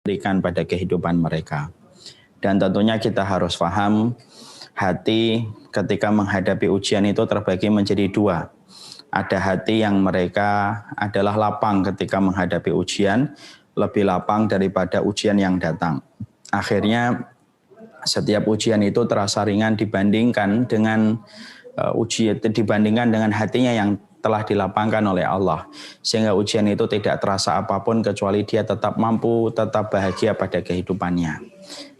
berikan pada kehidupan mereka. Dan tentunya kita harus paham, hati ketika menghadapi ujian itu terbagi menjadi dua. Ada hati yang mereka adalah lapang ketika menghadapi ujian, lebih lapang daripada ujian yang datang. Akhirnya setiap ujian itu terasa ringan dibandingkan dengan hatinya yang telah dilapangkan oleh Allah, sehingga ujian itu tidak terasa apapun kecuali dia tetap mampu, tetap bahagia pada kehidupannya.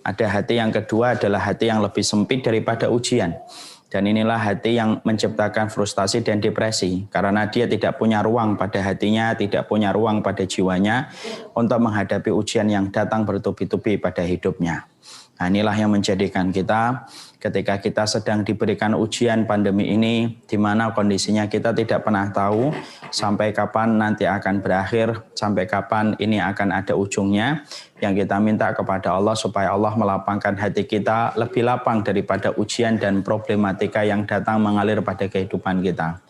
Ada hati yang kedua adalah hati yang lebih sempit daripada ujian, dan inilah hati yang menciptakan frustasi dan depresi, karena dia tidak punya ruang pada hatinya, tidak punya ruang pada jiwanya untuk menghadapi ujian yang datang bertubi-tubi pada hidupnya. Nah, inilah yang menjadikan kita ketika kita sedang diberikan ujian pandemi ini, di mana kondisinya kita tidak pernah tahu sampai kapan nanti akan berakhir, sampai kapan ini akan ada ujungnya. Yang kita minta kepada Allah supaya Allah melapangkan hati kita lebih lapang daripada ujian dan problematika yang datang mengalir pada kehidupan kita.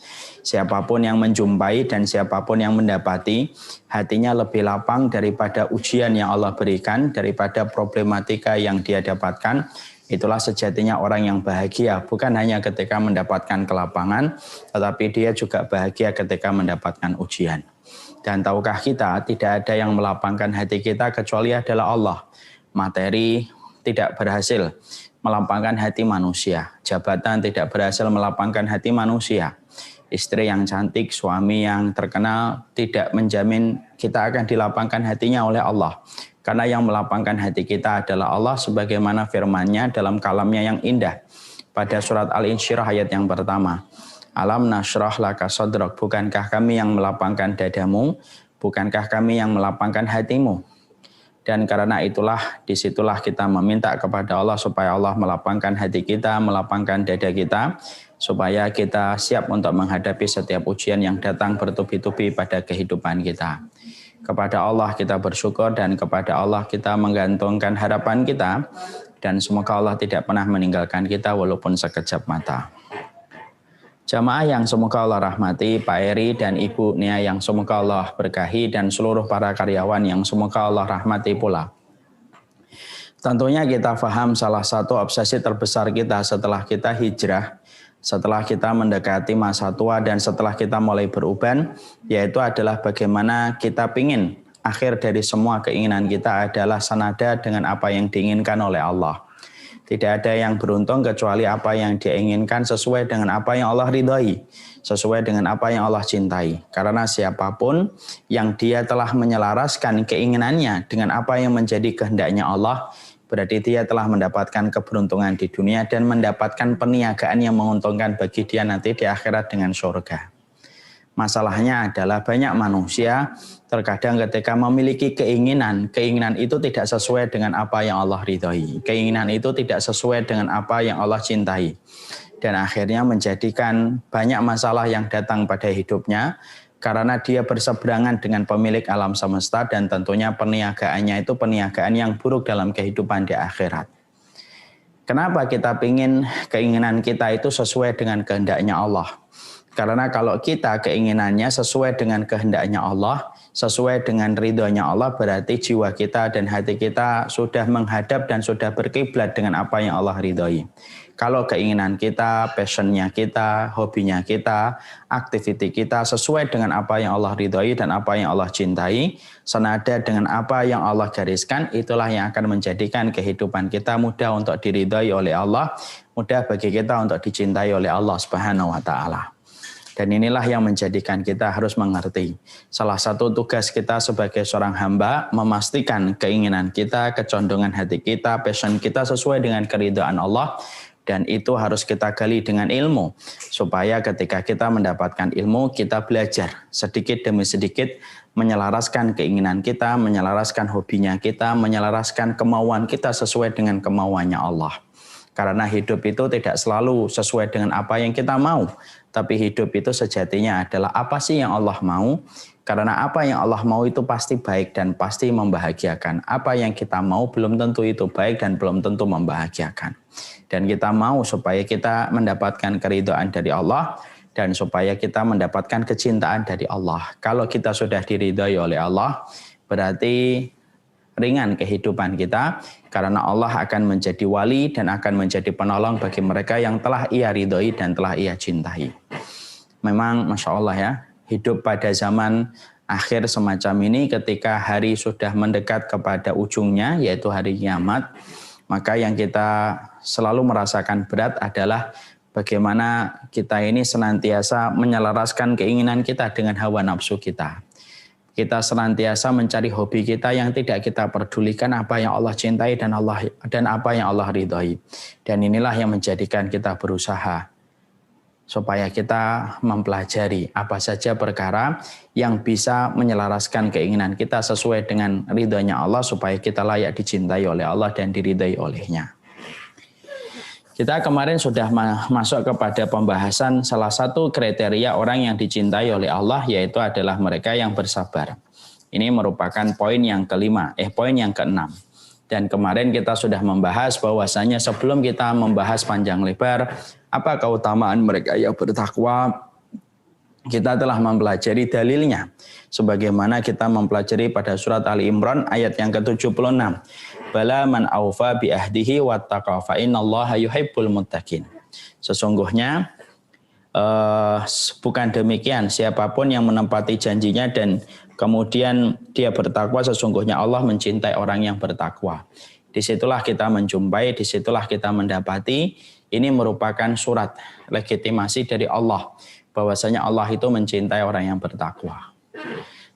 Siapapun yang menjumpai dan siapapun yang mendapati, hatinya lebih lapang daripada ujian yang Allah berikan, daripada problematika yang dia dapatkan. Itulah sejatinya orang yang bahagia, bukan hanya ketika mendapatkan kelapangan, tetapi dia juga bahagia ketika mendapatkan ujian. Dan tahukah kita, tidak ada yang melapangkan hati kita kecuali adalah Allah. Materi tidak berhasil melapangkan hati manusia, jabatan tidak berhasil melapangkan hati manusia, istri yang cantik, suami yang terkenal tidak menjamin kita akan dilapangkan hatinya oleh Allah. Karena yang melapangkan hati kita adalah Allah, sebagaimana firman-Nya dalam kalamnya yang indah pada surat Al-Insyirah ayat yang pertama. Alam nashrah laka sadrak, bukankah kami yang melapangkan dadamu, bukankah kami yang melapangkan hatimu. Dan karena itulah, disitulah kita meminta kepada Allah supaya Allah melapangkan hati kita, melapangkan dada kita, supaya kita siap untuk menghadapi setiap ujian yang datang bertubi-tubi pada kehidupan kita. Kepada Allah kita bersyukur dan kepada Allah kita menggantungkan harapan kita, dan semoga Allah tidak pernah meninggalkan kita walaupun sekejap mata. Jamaah yang semoga Allah rahmati, Pak Eri dan Ibu Nia yang semoga Allah berkahi, dan seluruh para karyawan yang semoga Allah rahmati pula. Tentunya kita paham salah satu obsesi terbesar kita setelah kita hijrah, setelah kita mendekati masa tua dan setelah kita mulai beruban, yaitu adalah bagaimana kita ingin akhir dari semua keinginan kita adalah senada dengan apa yang diinginkan oleh Allah. Tidak ada yang beruntung kecuali apa yang dia inginkan sesuai dengan apa yang Allah ridhai, sesuai dengan apa yang Allah cintai. Karena siapapun yang dia telah menyelaraskan keinginannya dengan apa yang menjadi kehendaknya Allah, berarti dia telah mendapatkan keberuntungan di dunia dan mendapatkan perniagaan yang menguntungkan bagi dia nanti di akhirat dengan surga. Masalahnya adalah banyak manusia terkadang ketika memiliki keinginan itu tidak sesuai dengan apa yang Allah ridhoi. Keinginan itu tidak sesuai dengan apa yang Allah cintai. Dan akhirnya menjadikan banyak masalah yang datang pada hidupnya, karena dia berseberangan dengan pemilik alam semesta, dan tentunya perniagaannya itu perniagaan yang buruk dalam kehidupan di akhirat. Kenapa kita ingin keinginan kita itu sesuai dengan kehendaknya Allah? Karena kalau kita keinginannya sesuai dengan kehendaknya Allah, sesuai dengan ridhonya Allah, berarti jiwa kita dan hati kita sudah menghadap dan sudah berkiblat dengan apa yang Allah ridhoi. Kalau keinginan kita, passionnya kita, hobinya kita, aktiviti kita sesuai dengan apa yang Allah ridhoi dan apa yang Allah cintai, senada dengan apa yang Allah gariskan, itulah yang akan menjadikan kehidupan kita mudah untuk diridhoi oleh Allah, mudah bagi kita untuk dicintai oleh Allah Subhanahu wa Ta'ala. Dan inilah yang menjadikan kita harus mengerti. Salah satu tugas kita sebagai seorang hamba, memastikan keinginan kita, kecondongan hati kita, passion kita sesuai dengan keridhaan Allah. Dan itu harus kita gali dengan ilmu. Supaya ketika kita mendapatkan ilmu, kita belajar sedikit demi sedikit menyelaraskan keinginan kita, menyelaraskan hobinya kita, menyelaraskan kemauan kita sesuai dengan kemauannya Allah. Karena hidup itu tidak selalu sesuai dengan apa yang kita mau. Tapi hidup itu sejatinya adalah apa sih yang Allah mau. Karena apa yang Allah mau itu pasti baik dan pasti membahagiakan. Apa yang kita mau belum tentu itu baik dan belum tentu membahagiakan. Dan kita mau supaya kita mendapatkan keridhaan dari Allah, dan supaya kita mendapatkan kecintaan dari Allah. Kalau kita sudah diridhai oleh Allah, berarti ringan kehidupan kita, karena Allah akan menjadi wali dan akan menjadi penolong bagi mereka yang telah Ia ridhoi dan telah Ia cintai. Memang Masya Allah ya, hidup pada zaman akhir semacam ini ketika hari sudah mendekat kepada ujungnya, yaitu hari kiamat, maka yang kita selalu merasakan berat adalah bagaimana kita ini senantiasa menyelaraskan keinginan kita dengan hawa nafsu kita. Kita senantiasa mencari hobi kita yang tidak kita pedulikan apa yang Allah cintai dan apa yang Allah ridhoi. Dan inilah yang menjadikan kita berusaha supaya kita mempelajari apa saja perkara yang bisa menyelaraskan keinginan kita sesuai dengan ridhonya Allah supaya kita layak dicintai oleh Allah dan diridhai olehnya. Kita kemarin sudah masuk kepada pembahasan salah satu kriteria orang yang dicintai oleh Allah, yaitu adalah mereka yang bersabar. Ini merupakan poin yang poin yang keenam. Dan kemarin kita sudah membahas bahwasanya sebelum kita membahas panjang lebar apa keutamaan mereka yang bertakwa, kita telah mempelajari dalilnya. Sebagaimana kita mempelajari pada surat Ali Imran ayat yang ke-76. Bala man aufa bi ahdihi wattaqa fa innallaha yuhibbul muttaqin. Sesungguhnya bukan demikian, siapapun yang menepati janjinya dan kemudian dia bertakwa, sesungguhnya Allah mencintai orang yang bertakwa. Disitulah kita menjumpai, disitulah kita mendapati ini merupakan surat legitimasi dari Allah bahwasanya Allah itu mencintai orang yang bertakwa.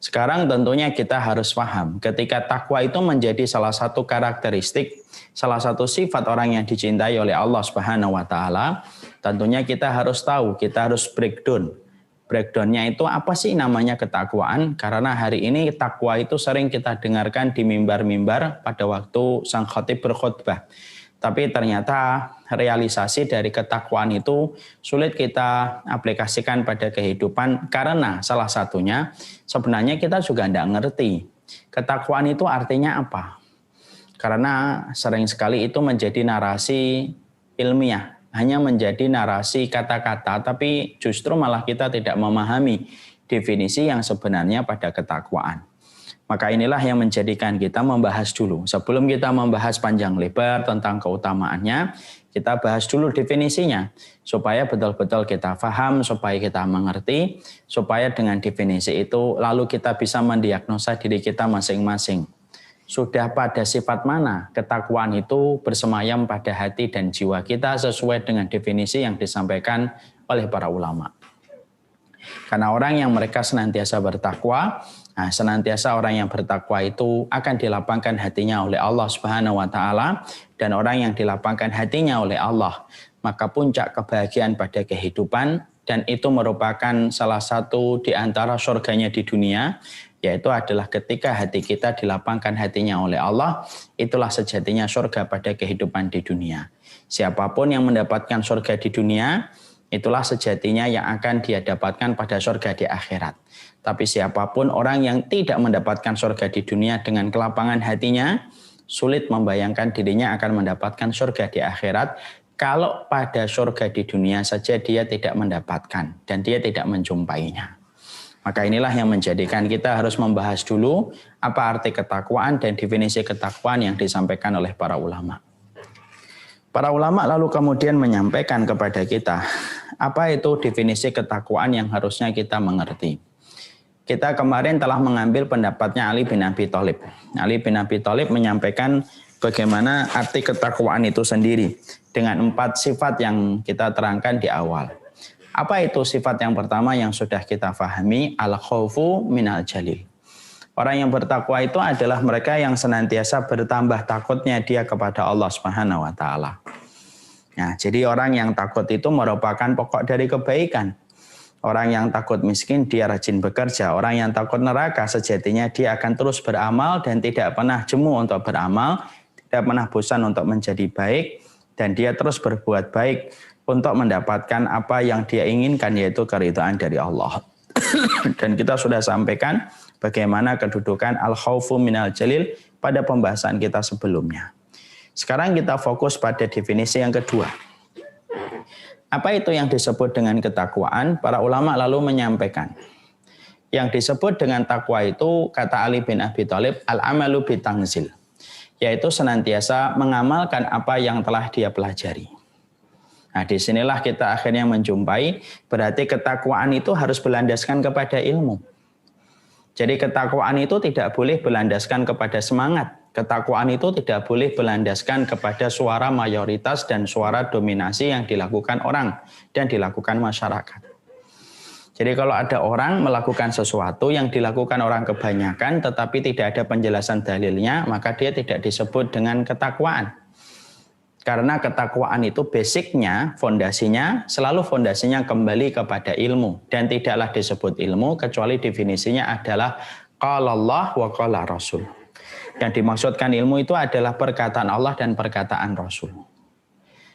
Sekarang tentunya kita harus paham ketika takwa itu menjadi salah satu karakteristik, salah satu sifat orang yang dicintai oleh Allah Subhanahu wa taala, tentunya kita harus tahu, kita harus breakdown. Breakdownnya itu apa sih namanya ketakwaan? Karena hari ini takwa itu sering kita dengarkan di mimbar-mimbar pada waktu sang khatib berkhutbah. Tapi ternyata realisasi dari ketakwaan itu sulit kita aplikasikan pada kehidupan karena salah satunya sebenarnya kita juga tidak ngerti ketakwaan itu artinya apa. Karena sering sekali itu menjadi narasi ilmiah, hanya menjadi narasi kata-kata, tapi justru malah kita tidak memahami definisi yang sebenarnya pada ketakwaan. Maka inilah yang menjadikan kita membahas dulu. Sebelum kita membahas panjang lebar tentang keutamaannya, kita bahas dulu definisinya. Supaya betul-betul kita paham, supaya kita mengerti, supaya dengan definisi itu lalu kita bisa mendiagnosa diri kita masing-masing. Sudah pada sifat mana ketakwaan itu bersemayam pada hati dan jiwa kita sesuai dengan definisi yang disampaikan oleh para ulama. Karena orang yang mereka senantiasa bertakwa, senantiasa orang yang bertakwa itu akan dilapangkan hatinya oleh Allah Subhanahu wa taala, dan orang yang dilapangkan hatinya oleh Allah, maka puncak kebahagiaan pada kehidupan, dan itu merupakan salah satu di antara surganya di dunia, yaitu adalah ketika hati kita dilapangkan hatinya oleh Allah, itulah sejatinya surga pada kehidupan di dunia. Siapapun yang mendapatkan surga di dunia, itulah sejatinya yang akan dia dapatkan pada surga di akhirat. Tapi siapapun orang yang tidak mendapatkan surga di dunia dengan kelapangan hatinya, sulit membayangkan dirinya akan mendapatkan surga di akhirat kalau pada surga di dunia saja dia tidak mendapatkan dan dia tidak menjumpainya. Maka inilah yang menjadikan kita harus membahas dulu apa arti ketakwaan dan definisi ketakwaan yang disampaikan oleh para ulama. Para ulama lalu kemudian menyampaikan kepada kita, apa itu definisi ketakwaan yang harusnya kita mengerti. Kita kemarin telah mengambil pendapatnya Ali bin Abi Thalib. Ali bin Abi Thalib menyampaikan bagaimana arti ketakwaan itu sendiri dengan 4 sifat yang kita terangkan di awal. Apa itu sifat yang pertama yang sudah kita pahami? Al-khaufu minal jalil. Orang yang bertakwa itu adalah mereka yang senantiasa bertambah takutnya dia kepada Allah Subhanahu wa taala. Nah, jadi orang yang takut itu merupakan pokok dari kebaikan. Orang yang takut miskin dia rajin bekerja. Orang yang takut neraka sejatinya dia akan terus beramal dan tidak pernah jemu untuk beramal, tidak pernah bosan untuk menjadi baik, dan dia terus berbuat baik untuk mendapatkan apa yang dia inginkan, yaitu keridhaan dari Allah. Dan kita sudah sampaikan bagaimana kedudukan al-khaufu minal jalil pada pembahasan kita sebelumnya. Sekarang kita fokus pada definisi yang kedua. Apa itu yang disebut dengan ketakwaan? Para ulama lalu menyampaikan. Yang disebut dengan takwa itu, kata Ali bin Abi Thalib, al-amalu bitangzil. yaitu senantiasa mengamalkan apa yang telah dia pelajari. Nah, disinilah kita akhirnya menjumpai berarti ketakwaan itu harus berlandaskan kepada ilmu. Jadi ketakwaan itu tidak boleh berlandaskan kepada semangat. Ketakwaan itu tidak boleh berlandaskan kepada suara mayoritas dan suara dominasi yang dilakukan orang dan dilakukan masyarakat. Jadi kalau ada orang melakukan sesuatu yang dilakukan orang kebanyakan tetapi tidak ada penjelasan dalilnya, maka dia tidak disebut dengan ketakwaan. Karena ketakwaan itu basicnya, fondasinya kembali kepada ilmu. Dan tidaklah disebut ilmu, kecuali definisinya adalah qala Allah wa qala Rasul. Yang dimaksudkan ilmu itu adalah perkataan Allah dan perkataan Rasul.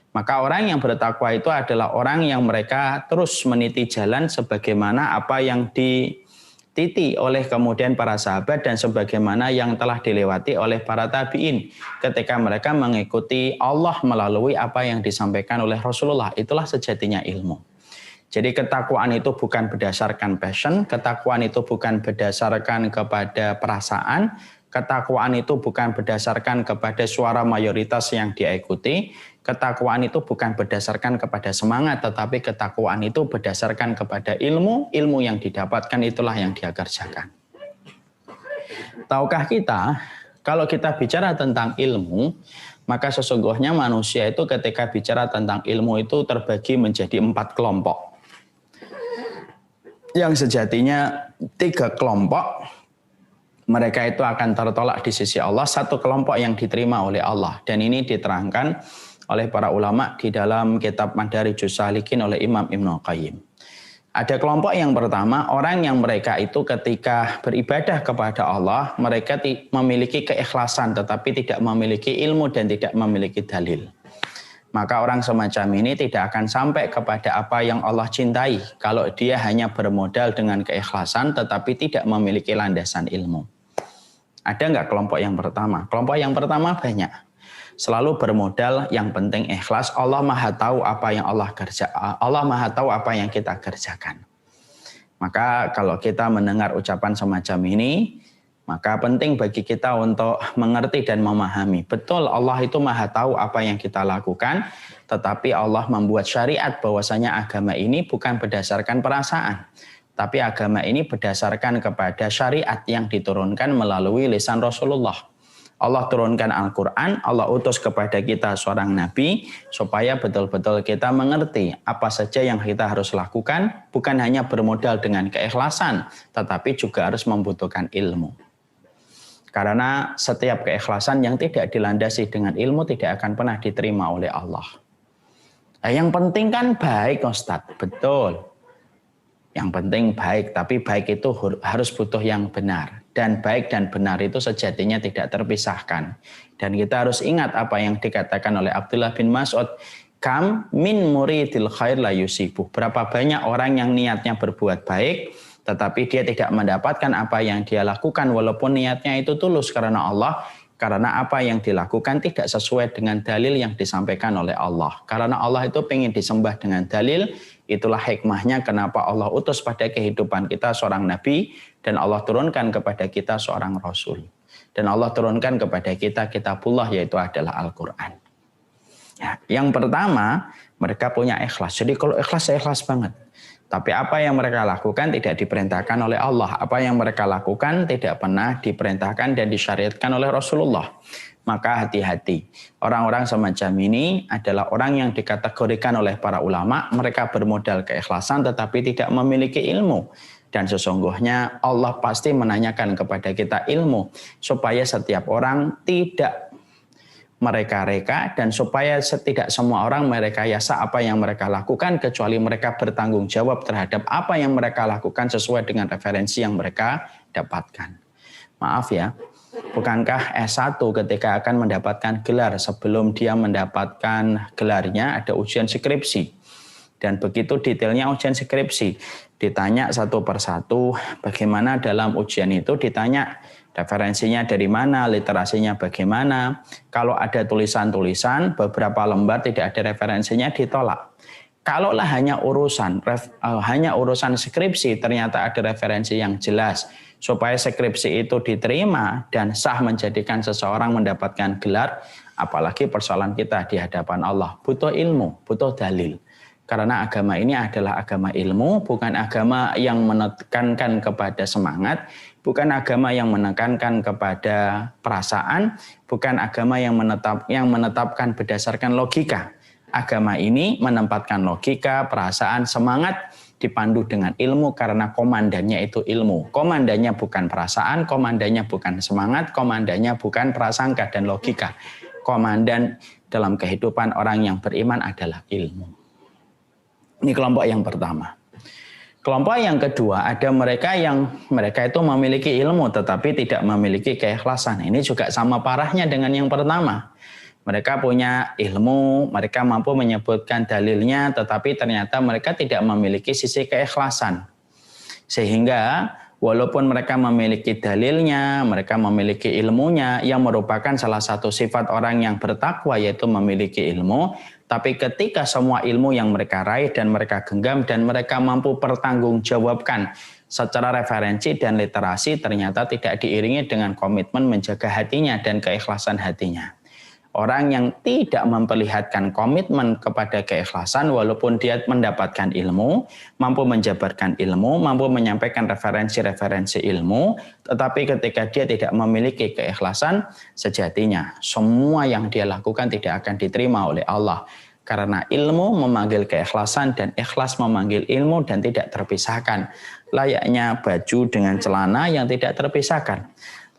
Maka orang yang bertakwa itu adalah orang yang mereka terus meniti jalan sebagaimana apa yang dititi oleh kemudian para sahabat dan sebagaimana yang telah dilewati oleh para tabi'in ketika mereka mengikuti Allah melalui apa yang disampaikan oleh Rasulullah. Itulah sejatinya ilmu. Jadi ketakwaan itu bukan berdasarkan passion, ketakwaan itu bukan berdasarkan kepada perasaan, ketakwaan itu bukan berdasarkan kepada suara mayoritas yang diikuti, ketakwaan itu bukan berdasarkan kepada semangat, tetapi ketakwaan itu berdasarkan kepada ilmu, ilmu yang didapatkan itulah yang dia kerjakan. Tahukah kita, kalau kita bicara tentang ilmu, maka sesungguhnya manusia itu ketika bicara tentang ilmu itu terbagi menjadi 4 kelompok. Yang sejatinya 3 kelompok, mereka itu akan tertolak di sisi Allah, 1 kelompok yang diterima oleh Allah. Dan ini diterangkan oleh para ulama di dalam kitab Madarijus Salikin oleh Imam Ibnu Qayyim. Ada kelompok yang pertama, orang yang mereka itu ketika beribadah kepada Allah, mereka memiliki keikhlasan tetapi tidak memiliki ilmu dan tidak memiliki dalil. Maka orang semacam ini tidak akan sampai kepada apa yang Allah cintai kalau dia hanya bermodal dengan keikhlasan tetapi tidak memiliki landasan ilmu. Ada nggak kelompok yang pertama? Kelompok yang pertama banyak. Selalu bermodal yang penting ikhlas. Allah Maha tahu apa yang Allah Maha tahu apa yang kita kerjakan. Maka kalau kita mendengar ucapan semacam ini, maka penting bagi kita untuk mengerti dan memahami. Betul Allah itu Maha tahu apa yang kita lakukan, tetapi Allah membuat syariat bahwasanya agama ini bukan berdasarkan perasaan. Tapi agama ini berdasarkan kepada syariat yang diturunkan melalui lisan Rasulullah. Allah turunkan Al-Quran, Allah utus kepada kita seorang nabi supaya betul-betul kita mengerti apa saja yang kita harus lakukan, bukan hanya bermodal dengan keikhlasan, tetapi juga harus membutuhkan ilmu. Karena setiap keikhlasan yang tidak dilandasi dengan ilmu tidak akan pernah diterima oleh Allah. Nah, yang penting kan baik, Ustadz, betul. Yang penting baik, tapi baik itu harus butuh yang benar. Dan baik dan benar itu sejatinya tidak terpisahkan. Dan kita harus ingat apa yang dikatakan oleh Abdullah bin Mas'ud, kam min muridil khair la yusibuh. Berapa banyak orang yang niatnya berbuat baik, tetapi dia tidak mendapatkan apa yang dia lakukan walaupun niatnya itu tulus karena Allah. Karena apa yang dilakukan tidak sesuai dengan dalil yang disampaikan oleh Allah. Karena Allah itu ingin disembah dengan dalil, itulah hikmahnya kenapa Allah utus pada kehidupan kita seorang nabi dan Allah turunkan kepada kita seorang rasul. Dan Allah turunkan kepada kita kitabullah yaitu adalah Al-Quran. Ya, yang pertama, mereka punya ikhlas. Jadi kalau ikhlas, ikhlas banget. Tapi apa yang mereka lakukan tidak diperintahkan oleh Allah. Apa yang mereka lakukan tidak pernah diperintahkan dan disyariatkan oleh Rasulullah. Maka hati-hati. Orang-orang semacam ini adalah orang yang dikategorikan oleh para ulama. Mereka bermodal keikhlasan tetapi tidak memiliki ilmu. Dan sesungguhnya Allah pasti menanyakan kepada kita ilmu. Supaya setiap orang tidak mereka-reka dan supaya tidak semua orang merekayasa apa yang mereka lakukan kecuali mereka bertanggung jawab terhadap apa yang mereka lakukan sesuai dengan referensi yang mereka dapatkan. Maaf ya, bukankah S1 ketika akan mendapatkan gelar sebelum dia mendapatkan gelarnya ada ujian skripsi. Dan begitu detailnya ujian skripsi, ditanya satu persatu bagaimana dalam ujian itu, ditanya referensinya dari mana, literasinya bagaimana. Kalau ada tulisan-tulisan, beberapa lembar tidak ada referensinya, ditolak. Kalaulah hanya urusan skripsi ternyata ada referensi yang jelas supaya skripsi itu diterima dan sah menjadikan seseorang mendapatkan gelar, apalagi persoalan kita di hadapan Allah. Butuh ilmu, butuh dalil. Karena agama ini adalah agama ilmu, bukan agama yang menekankan kepada semangat, bukan agama yang menekankan kepada perasaan, bukan agama yang menetapkan berdasarkan logika. Agama ini menempatkan logika, perasaan, semangat dipandu dengan ilmu karena komandannya itu ilmu. Komandannya bukan perasaan, komandannya bukan semangat, komandannya bukan prasangka dan logika. Komandan dalam kehidupan orang yang beriman adalah ilmu. Ini kelompok yang pertama. Kelompok yang kedua, ada mereka itu memiliki ilmu tetapi tidak memiliki keikhlasan. Ini juga sama parahnya dengan yang pertama. Mereka punya ilmu, mereka mampu menyebutkan dalilnya, tetapi ternyata mereka tidak memiliki sisi keikhlasan. Sehingga walaupun mereka memiliki dalilnya, mereka memiliki ilmunya, yang merupakan salah satu sifat orang yang bertakwa yaitu memiliki ilmu, tapi ketika semua ilmu yang mereka raih dan mereka genggam dan mereka mampu pertanggungjawabkan secara referensi dan literasi, ternyata tidak diiringi dengan komitmen menjaga hatinya dan keikhlasan hatinya. Orang yang tidak memperlihatkan komitmen kepada keikhlasan walaupun dia mendapatkan ilmu, mampu menjabarkan ilmu, mampu menyampaikan referensi-referensi ilmu, tetapi ketika dia tidak memiliki keikhlasan, sejatinya semua yang dia lakukan tidak akan diterima oleh Allah. Karena ilmu memanggil keikhlasan dan ikhlas memanggil ilmu dan tidak terpisahkan. Layaknya baju dengan celana yang tidak terpisahkan.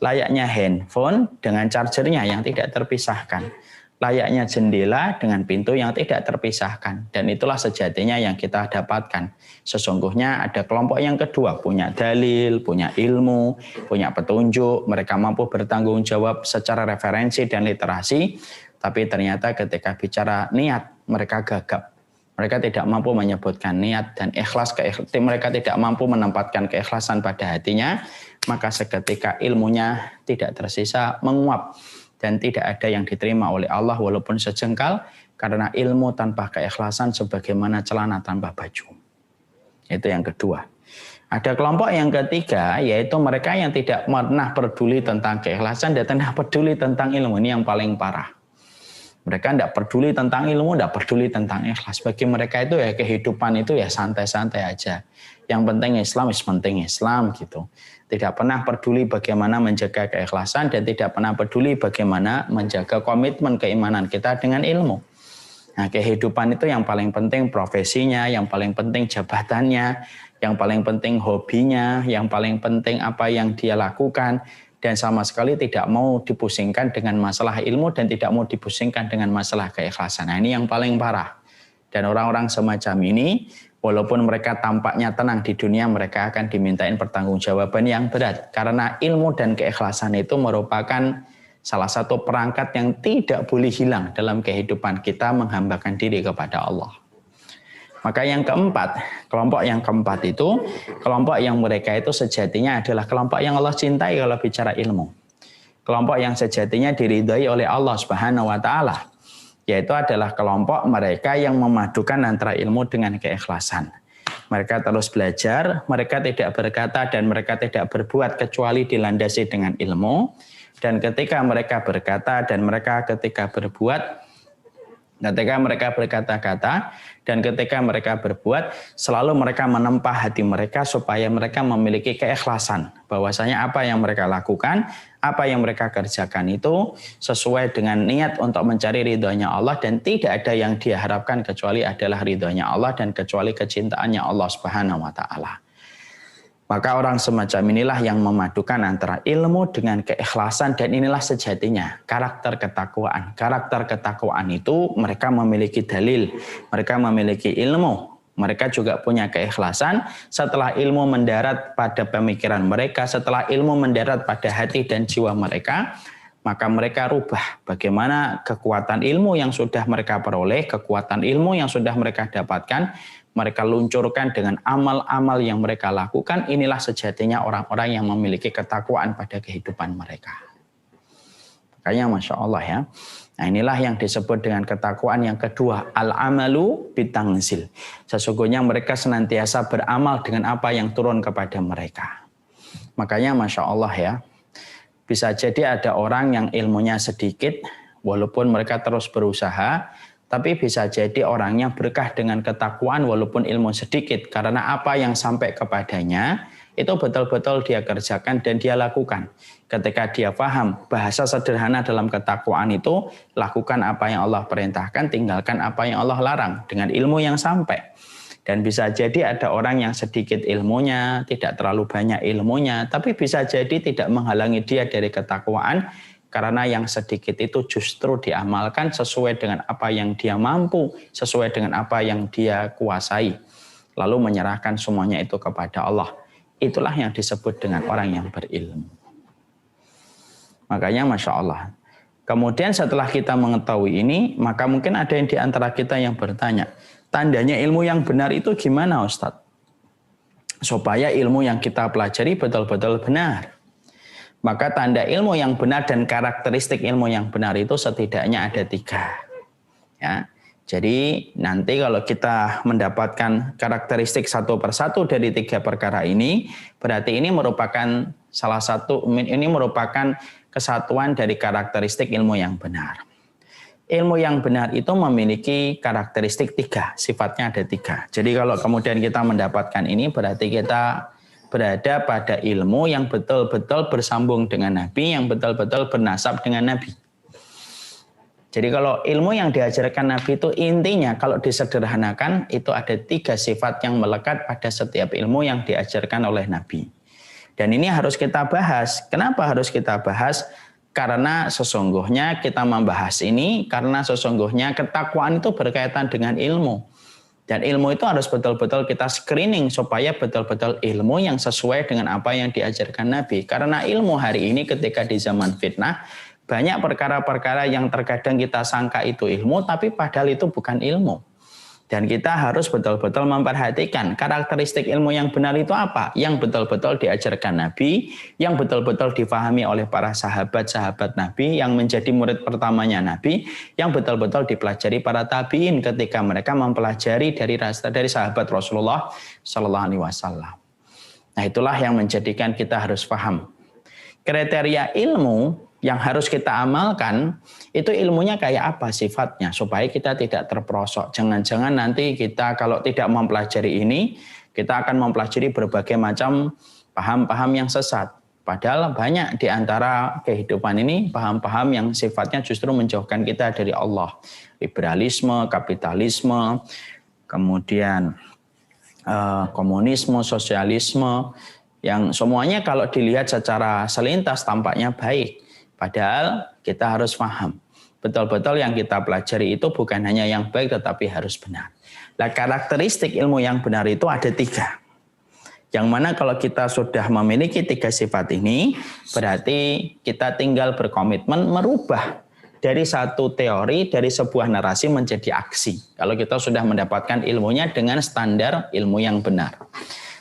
Layaknya handphone dengan chargernya yang tidak terpisahkan. Layaknya jendela dengan pintu yang tidak terpisahkan. Dan itulah sejatinya yang kita dapatkan. Sesungguhnya ada kelompok yang kedua, punya dalil, punya ilmu, punya petunjuk. Mereka mampu bertanggung jawab secara referensi dan literasi. Tapi ternyata ketika bicara niat, mereka gagap. Mereka tidak mampu menyebutkan niat dan ikhlas, mereka tidak mampu menempatkan keikhlasan pada hatinya, maka seketika ilmunya tidak tersisa, menguap dan tidak ada yang diterima oleh Allah walaupun sejengkal, karena ilmu tanpa keikhlasan sebagaimana celana tanpa baju. Itu yang kedua. Ada kelompok yang ketiga, yaitu mereka yang tidak pernah peduli tentang keikhlasan dan tidak peduli tentang ilmu. Ini yang paling parah. Mereka tidak peduli tentang ilmu, tidak peduli tentang ikhlas. Bagi mereka itu ya kehidupan itu ya santai-santai aja. Yang penting Islam, penting Islam gitu. Tidak pernah peduli bagaimana menjaga keikhlasan dan tidak pernah peduli bagaimana menjaga komitmen keimanan kita dengan ilmu. Nah, kehidupan itu yang paling penting profesinya, yang paling penting jabatannya, yang paling penting hobinya, yang paling penting apa yang dia lakukan. Dan sama sekali tidak mau dipusingkan dengan masalah ilmu dan tidak mau dipusingkan dengan masalah keikhlasan. Nah, ini yang paling parah. Dan orang-orang semacam ini, walaupun mereka tampaknya tenang di dunia, mereka akan dimintain pertanggungjawaban yang berat. Karena ilmu dan keikhlasan itu merupakan salah satu perangkat yang tidak boleh hilang dalam kehidupan kita menghambakan diri kepada Allah. Maka yang keempat, kelompok yang keempat itu, kelompok yang mereka itu sejatinya adalah kelompok yang Allah cintai kalau bicara ilmu. Kelompok yang sejatinya diridhai oleh Allah Subhanahu wa Ta'ala, yaitu adalah kelompok mereka yang memadukan antara ilmu dengan keikhlasan. Mereka terus belajar, mereka tidak berkata dan mereka tidak berbuat kecuali dilandasi dengan ilmu. Dan ketika mereka berkata dan mereka ketika berbuat, ketika mereka berkata-kata dan ketika mereka berbuat, selalu mereka menempa hati mereka supaya mereka memiliki keikhlasan. Bahwasanya apa yang mereka lakukan, apa yang mereka kerjakan itu sesuai dengan niat untuk mencari ridhonya Allah dan tidak ada yang dia harapkan kecuali adalah ridhonya Allah dan kecuali kecintaannya Allah Subhanahu wa Ta'ala. Maka orang semacam inilah yang memadukan antara ilmu dengan keikhlasan dan inilah sejatinya karakter ketakwaan. Karakter ketakwaan itu mereka memiliki dalil, mereka memiliki ilmu, mereka juga punya keikhlasan. Setelah ilmu mendarat pada pemikiran mereka, setelah ilmu mendarat pada hati dan jiwa mereka, maka mereka rubah bagaimana kekuatan ilmu yang sudah mereka peroleh, kekuatan ilmu yang sudah mereka dapatkan, mereka luncurkan dengan amal-amal yang mereka lakukan. Inilah sejatinya orang-orang yang memiliki ketakwaan pada kehidupan mereka. Makanya Masya Allah ya. Nah inilah yang disebut dengan ketakwaan yang kedua. Al-amalu bitangzil. Sesungguhnya mereka senantiasa beramal dengan apa yang turun kepada mereka. Makanya Masya Allah ya. Bisa jadi ada orang yang ilmunya sedikit. Walaupun mereka terus berusaha. Tapi bisa jadi orangnya berkah dengan ketakwaan walaupun ilmu sedikit. Karena apa yang sampai kepadanya itu betul-betul dia kerjakan dan dia lakukan. Ketika dia paham bahasa sederhana dalam ketakwaan itu, lakukan apa yang Allah perintahkan, tinggalkan apa yang Allah larang dengan ilmu yang sampai. Dan bisa jadi ada orang yang sedikit ilmunya, tidak terlalu banyak ilmunya, tapi bisa jadi tidak menghalangi dia dari ketakwaan, karena yang sedikit itu justru diamalkan sesuai dengan apa yang dia mampu, sesuai dengan apa yang dia kuasai. Lalu menyerahkan semuanya itu kepada Allah. Itulah yang disebut dengan orang yang berilmu. Makanya Masya Allah. Kemudian setelah kita mengetahui ini, maka mungkin ada yang di antara kita yang bertanya, tandanya ilmu yang benar itu gimana Ustadz? Supaya ilmu yang kita pelajari betul-betul benar. Maka tanda ilmu yang benar dan karakteristik ilmu yang benar itu setidaknya ada 3. Ya. Jadi nanti kalau kita mendapatkan karakteristik satu persatu dari 3 perkara ini, berarti ini merupakan ini merupakan kesatuan dari karakteristik ilmu yang benar. Ilmu yang benar itu memiliki karakteristik 3, sifatnya ada 3. Jadi kalau kemudian kita mendapatkan ini, berarti kita berada pada ilmu yang betul-betul bersambung dengan Nabi, yang betul-betul bernasab dengan Nabi. Jadi kalau ilmu yang diajarkan Nabi itu intinya kalau disederhanakan itu ada 3 sifat yang melekat pada setiap ilmu yang diajarkan oleh Nabi. Dan ini harus kita bahas. Kenapa harus kita bahas? Karena sesungguhnya kita membahas ini karena sesungguhnya ketakwaan itu berkaitan dengan ilmu. Dan ilmu itu harus betul-betul kita screening supaya betul-betul ilmu yang sesuai dengan apa yang diajarkan Nabi. Karena ilmu hari ini ketika di zaman fitnah, banyak perkara-perkara yang terkadang kita sangka itu ilmu, tapi padahal itu bukan ilmu. Dan kita harus betul-betul memperhatikan karakteristik ilmu yang benar itu apa? Yang betul-betul diajarkan Nabi, yang betul-betul difahami oleh para sahabat-sahabat Nabi, yang menjadi murid pertamanya Nabi, yang betul-betul dipelajari para tabi'in ketika mereka mempelajari dari sahabat Rasulullah Sallallahu Alaihi Wasallam. Nah itulah yang menjadikan kita harus paham. Kriteria ilmu yang harus kita amalkan, itu ilmunya kayak apa sifatnya, supaya kita tidak terperosok. Jangan-jangan nanti kita kalau tidak mempelajari ini, kita akan mempelajari berbagai macam paham-paham yang sesat. Padahal banyak di antara kehidupan ini, paham-paham yang sifatnya justru menjauhkan kita dari Allah. Liberalisme, kapitalisme, kemudian komunisme, sosialisme, yang semuanya kalau dilihat secara selintas tampaknya baik. Padahal kita harus paham, betul-betul yang kita pelajari itu bukan hanya yang baik tetapi harus benar. Nah, karakteristik ilmu yang benar itu ada 3. Yang mana kalau kita sudah memiliki 3 sifat ini, berarti kita tinggal berkomitmen merubah dari satu teori, dari sebuah narasi menjadi aksi. Kalau kita sudah mendapatkan ilmunya dengan standar ilmu yang benar.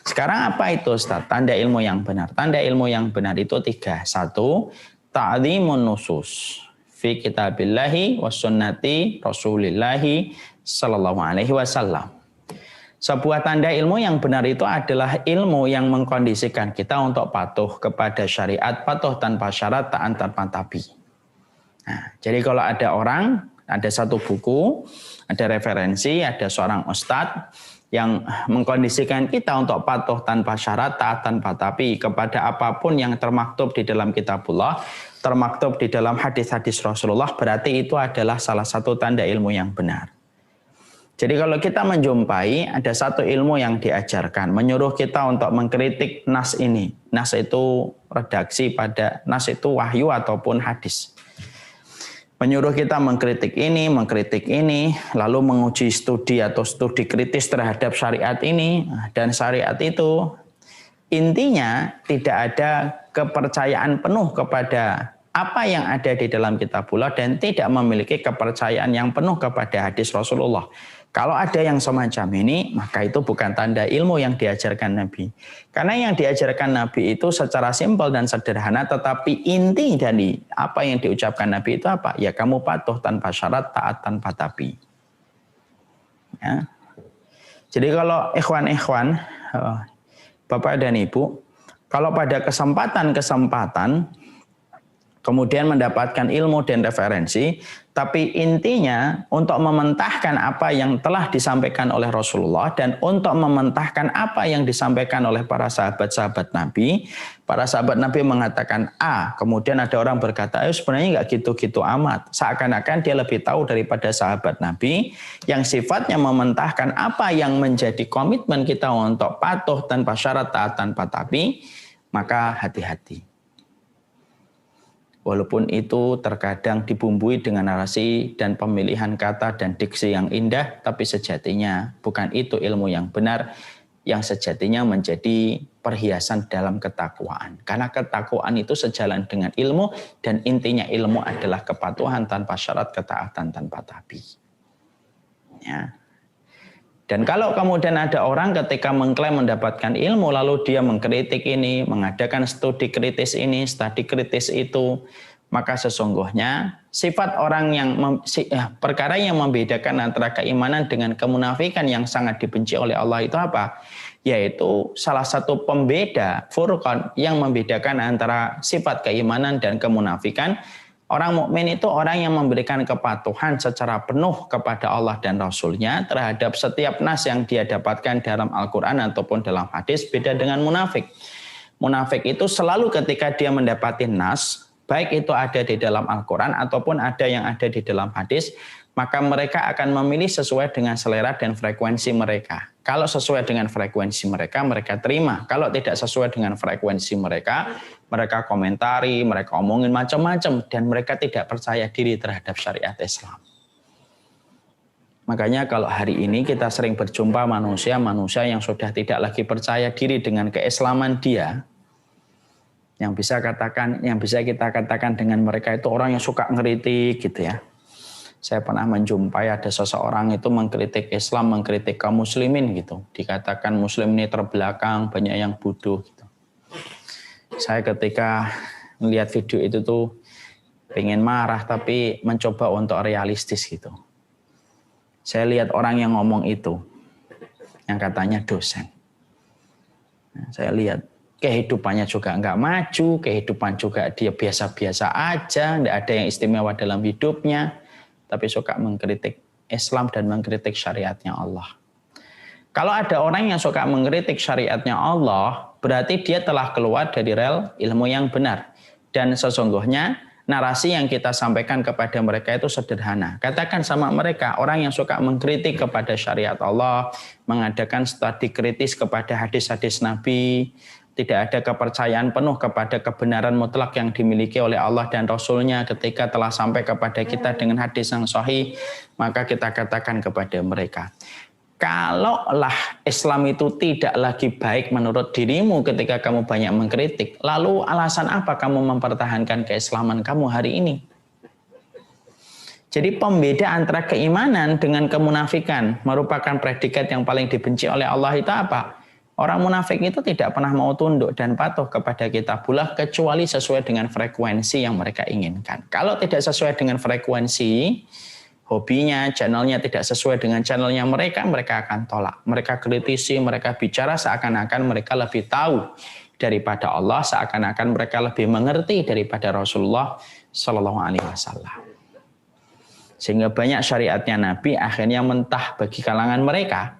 Sekarang apa itu Ustaz? Tanda ilmu yang benar. Tanda ilmu yang benar itu 3. 1, ta'dhimun nusus fi kitabillahi wa sunnati rasulillahi sallallahu alaihi wasallam. Sebuah tanda ilmu yang benar itu adalah ilmu yang mengkondisikan kita untuk patuh kepada syariat, patuh tanpa syarat, taat tanpa tapi. Nah, jadi kalau ada orang, ada satu buku, ada referensi, ada seorang ustadz yang mengkondisikan kita untuk patuh tanpa syarat, taat tanpa tapi kepada apapun yang termaktub di dalam kitabullah, termaktub di dalam hadis-hadis Rasulullah, berarti itu adalah salah satu tanda ilmu yang benar. Jadi kalau kita menjumpai ada satu ilmu yang diajarkan, menyuruh kita untuk mengkritik nas ini. Nas itu redaksi pada, nas itu wahyu ataupun hadis. Menyuruh kita mengkritik ini, lalu menguji studi atau studi kritis terhadap syariat ini. Dan syariat itu intinya tidak ada kepercayaan penuh kepada apa yang ada di dalam kitabullah dan tidak memiliki kepercayaan yang penuh kepada hadis Rasulullah Kalau ada yang semacam ini, maka itu bukan tanda ilmu yang diajarkan Nabi. Karena yang diajarkan Nabi itu secara simpel dan sederhana, tetapi inti dari apa yang diucapkan Nabi itu apa? Ya kamu patuh tanpa syarat, taat tanpa tapi. Ya. Jadi kalau ikhwan-ikhwan, Bapak dan Ibu, kalau pada kesempatan-kesempatan kemudian mendapatkan ilmu dan referensi, tapi intinya untuk mementahkan apa yang telah disampaikan oleh Rasulullah dan untuk mementahkan apa yang disampaikan oleh para sahabat-sahabat Nabi. Para sahabat Nabi mengatakan A, kemudian ada orang berkata, sebenarnya nggak gitu-gitu amat. Seakan-akan dia lebih tahu daripada sahabat Nabi yang sifatnya mementahkan apa yang menjadi komitmen kita untuk patuh tanpa syarat, taat tanpa tapi, maka hati-hati. Walaupun itu terkadang dibumbui dengan narasi dan pemilihan kata dan diksi yang indah, tapi sejatinya bukan itu ilmu yang benar, yang sejatinya menjadi perhiasan dalam ketakwaan. Karena ketakwaan itu sejalan dengan ilmu, dan intinya ilmu adalah kepatuhan tanpa syarat, ketaatan tanpa tapi. Ya. Dan kalau kemudian ada orang ketika mengklaim mendapatkan ilmu, lalu dia mengkritik ini, mengadakan studi kritis ini, studi kritis itu, maka sesungguhnya sifat orang yang perkara yang membedakan antara keimanan dengan kemunafikan yang sangat dibenci oleh Allah itu apa? Yaitu salah satu pembeda, furqan, yang membedakan antara sifat keimanan dan kemunafikan. Orang mukmin itu orang yang memberikan kepatuhan secara penuh kepada Allah dan Rasul-Nya terhadap setiap nas yang dia dapatkan dalam Al-Quran ataupun dalam hadis. Beda dengan munafik. Munafik itu selalu ketika dia mendapati nas, baik itu ada di dalam Al-Quran ataupun ada yang ada di dalam hadis, maka mereka akan memilih sesuai dengan selera dan frekuensi mereka. Kalau sesuai dengan frekuensi mereka, mereka terima. Kalau tidak sesuai dengan frekuensi mereka, mereka komentari, mereka omongin macam-macam, dan mereka tidak percaya diri terhadap syariat Islam. Makanya kalau hari ini kita sering berjumpa manusia yang sudah tidak lagi percaya diri dengan keislaman dia, yang bisa kita katakan dengan mereka itu orang yang suka ngeritik gitu ya. Saya pernah menjumpai ada seseorang itu mengkritik Islam, mengkritik kaum muslimin gitu. Dikatakan muslim ini terbelakang, banyak yang bodoh gitu. Saya ketika melihat video itu tuh pengen marah tapi mencoba untuk realistis gitu. Saya lihat orang yang ngomong itu, yang katanya dosen. Nah, saya lihat kehidupannya juga nggak maju, kehidupan juga dia biasa-biasa aja, nggak ada yang istimewa dalam hidupnya, tapi suka mengkritik Islam dan mengkritik syariatnya Allah. Kalau ada orang yang suka mengkritik syariatnya Allah, berarti dia telah keluar dari rel ilmu yang benar. Dan sesungguhnya narasi yang kita sampaikan kepada mereka itu sederhana. Katakan sama mereka, orang yang suka mengkritik kepada syariat Allah, mengadakan studi kritis kepada hadis-hadis Nabi, tidak ada kepercayaan penuh kepada kebenaran mutlak yang dimiliki oleh Allah dan Rasul-Nya ketika telah sampai kepada kita dengan hadis yang sahih, maka kita katakan kepada mereka, kalaulah Islam itu tidak lagi baik menurut dirimu ketika kamu banyak mengkritik, lalu alasan apa kamu mempertahankan keislaman kamu hari ini? Jadi pembeda antara keimanan dengan kemunafikan merupakan predikat yang paling dibenci oleh Allah itu apa? Orang munafik itu tidak pernah mau tunduk dan patuh kepada kitabullah kecuali sesuai dengan frekuensi yang mereka inginkan. Kalau tidak sesuai dengan frekuensi, hobinya, channelnya tidak sesuai dengan channelnya mereka akan tolak. Mereka kritisi, mereka bicara seakan-akan mereka lebih tahu daripada Allah, seakan-akan mereka lebih mengerti daripada Rasulullah Shallallahu Alaihi Wasallam. Sehingga banyak syariatnya Nabi akhirnya mentah bagi kalangan mereka.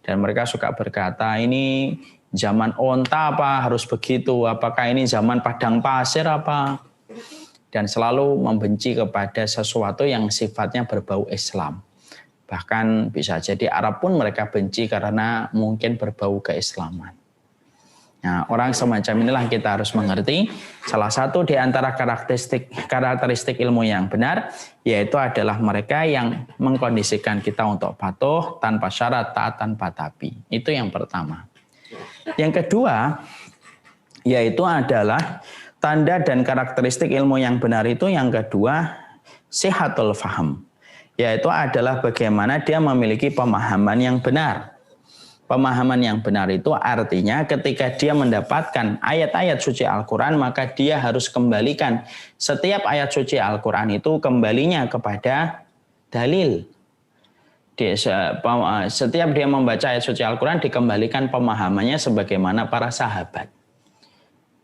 Dan mereka suka berkata, ini zaman onta apa harus begitu? Apakah ini zaman padang pasir apa? Dan selalu membenci kepada sesuatu yang sifatnya berbau Islam. Bahkan bisa jadi Arab pun mereka benci karena mungkin berbau keislaman. Nah, orang semacam inilah kita harus mengerti. Salah satu di antara karakteristik ilmu yang benar, yaitu adalah mereka yang mengkondisikan kita untuk patuh tanpa syarat, taat tanpa tapi. Itu yang pertama. Yang kedua, yaitu adalah tanda dan karakteristik ilmu yang benar itu yang kedua, sihatul faham. yaitu adalah bagaimana dia memiliki pemahaman yang benar. Pemahaman yang benar itu artinya ketika dia mendapatkan ayat-ayat suci Al-Quran, maka dia harus kembalikan setiap ayat suci Al-Quran itu kembalinya kepada dalil. Setiap dia membaca ayat suci Al-Quran dikembalikan pemahamannya sebagaimana para sahabat.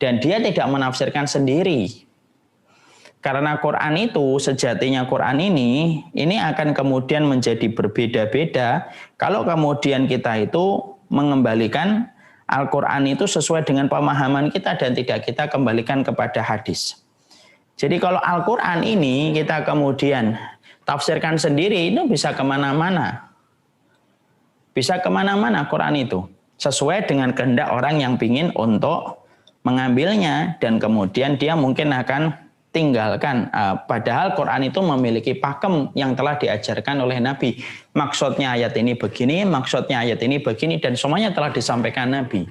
Dan dia tidak menafsirkan sendiri. Karena Quran itu, sejatinya Quran ini akan kemudian menjadi berbeda-beda kalau kemudian kita itu mengembalikan Al-Quran itu sesuai dengan pemahaman kita dan tidak kita kembalikan kepada hadis. Jadi kalau Al-Quran ini kita kemudian tafsirkan sendiri, itu bisa kemana-mana. Bisa kemana-mana Quran itu. Sesuai dengan kehendak orang yang ingin untuk mengambilnya dan kemudian dia mungkin akan tinggalkan. Padahal Quran itu memiliki pakem yang telah diajarkan oleh Nabi. Maksudnya ayat ini begini, maksudnya ayat ini begini, dan semuanya telah disampaikan Nabi.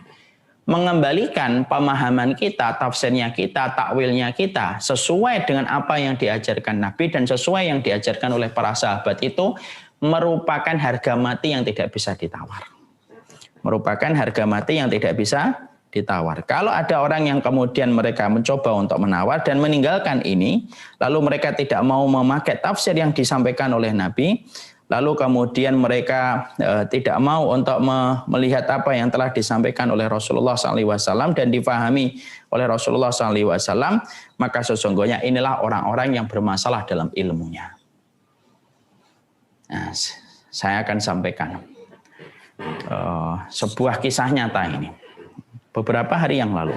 Mengembalikan pemahaman kita, tafsirnya kita, takwilnya kita, sesuai dengan apa yang diajarkan Nabi dan sesuai yang diajarkan oleh para sahabat itu merupakan harga mati yang tidak bisa ditawar. Merupakan harga mati yang tidak bisa ditawar. Kalau ada orang yang kemudian mereka mencoba untuk menawar dan meninggalkan ini, lalu mereka tidak mau memakai tafsir yang disampaikan oleh Nabi, lalu kemudian mereka tidak mau untuk melihat apa yang telah disampaikan oleh Rasulullah SAW dan difahami oleh Rasulullah SAW, maka sesungguhnya inilah orang-orang yang bermasalah dalam ilmunya. Nah, saya akan sampaikan sebuah kisah nyata ini. Beberapa hari yang lalu,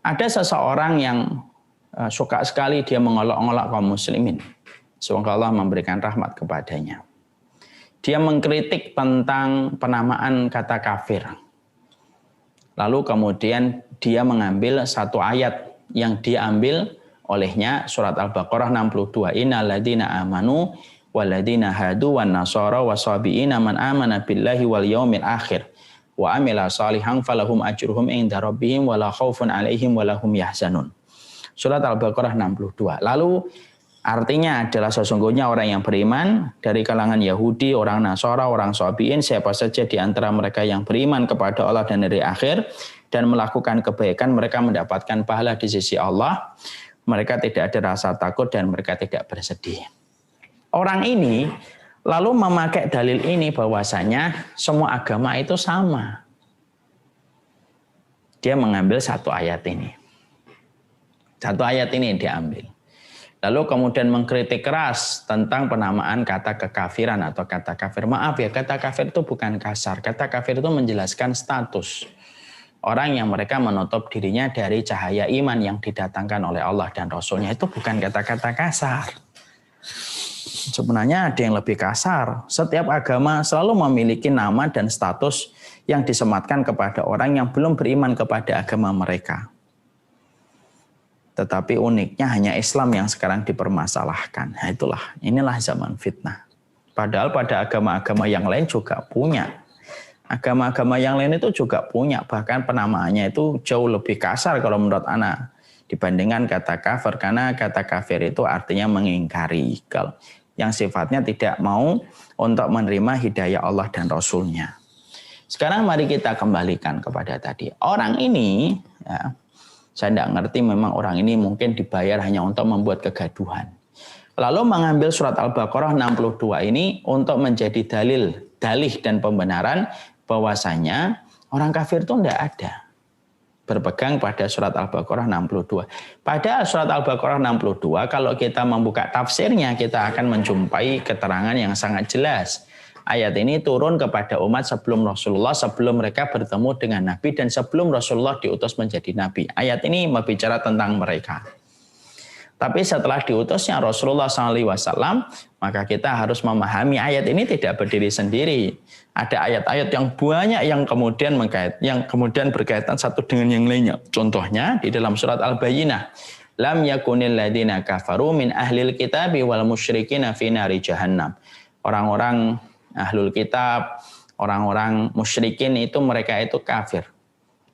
ada seseorang yang suka sekali dia mengolok-olok kaum muslimin. Semoga Allah memberikan rahmat kepadanya. Dia mengkritik tentang penamaan kata kafir. Lalu kemudian dia mengambil satu ayat yang diambil olehnya surat Al-Baqarah 62. Innal ladzina amanu walladzina hadu wan nasara wasabiina man amana billahi wal yaumil akhir wa amila salihan falahum ajruhum inda rabbihim wala khaufun alaihim wala hum yahzanun. Surat Al-Baqarah 62. Lalu artinya adalah sesungguhnya orang yang beriman dari kalangan Yahudi, orang Nasara, orang Sabiin, siapa saja di antara mereka yang beriman kepada Allah dan hari akhir dan melakukan kebaikan, mereka mendapatkan pahala di sisi Allah. Mereka tidak ada rasa takut dan mereka tidak bersedih. Orang ini lalu memakai dalil ini bahwasanya semua agama itu sama. Dia mengambil satu ayat ini. Satu ayat ini diambil. Lalu kemudian mengkritik keras tentang penamaan kata kekafiran atau kata kafir. Maaf ya, kata kafir itu bukan kasar. Kata kafir itu menjelaskan status orang yang mereka menutup dirinya dari cahaya iman yang didatangkan oleh Allah dan Rasulnya. Itu bukan kata-kata kasar. Sebenarnya ada yang lebih kasar. Setiap agama selalu memiliki nama dan status yang disematkan kepada orang yang belum beriman kepada agama mereka. Tetapi uniknya hanya Islam yang sekarang dipermasalahkan. Nah inilah zaman fitnah. Padahal pada agama-agama yang lain juga punya. Agama-agama yang lain itu juga punya. Bahkan penamaannya itu jauh lebih kasar kalau menurut ana dibandingkan kata kafir. Karena kata kafir itu artinya mengingkari. Yang sifatnya tidak mau untuk menerima hidayah Allah dan Rasulnya. Sekarang mari kita kembalikan kepada tadi. Orang ini, ya, saya tidak ngerti memang orang ini mungkin dibayar hanya untuk membuat kegaduhan. Lalu mengambil surat Al-Baqarah 62 ini untuk menjadi dalih dan pembenaran bahwasanya orang kafir itu tidak ada. Berpegang pada surat Al-Baqarah 62. Padahal surat Al-Baqarah 62 kalau kita membuka tafsirnya kita akan menjumpai keterangan yang sangat jelas. Ayat ini turun kepada umat sebelum Rasulullah, sebelum mereka bertemu dengan Nabi dan sebelum Rasulullah diutus menjadi Nabi. Ayat ini berbicara tentang mereka. Tapi setelah diutusnya Rasulullah SAW, maka kita harus memahami ayat ini tidak berdiri sendiri. Ada ayat-ayat yang banyak yang kemudian berkaitan satu dengan yang lainnya. Contohnya di dalam surat Al-Bayyinah, lam yakunil ladzina kafaru min ahlil kitabi wal musyrikina fi nari jahannam. Orang-orang ahlul kitab, orang-orang musyrikin itu mereka itu kafir.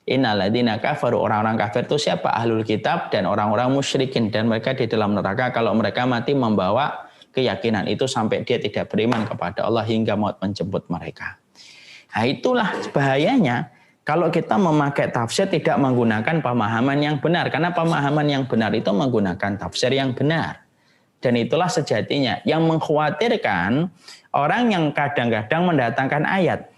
Innal ladzina kafaru, orang-orang kafir itu siapa? Ahlul kitab dan orang-orang musyrikin, dan mereka di dalam neraka kalau mereka mati membawa keyakinan itu sampai dia tidak beriman kepada Allah hingga maut menjemput mereka. Nah, itulah bahayanya kalau kita memakai tafsir tidak menggunakan pemahaman yang benar. Karena pemahaman yang benar itu menggunakan tafsir yang benar. Dan itulah sejatinya yang mengkhawatirkan orang yang kadang-kadang mendatangkan ayat.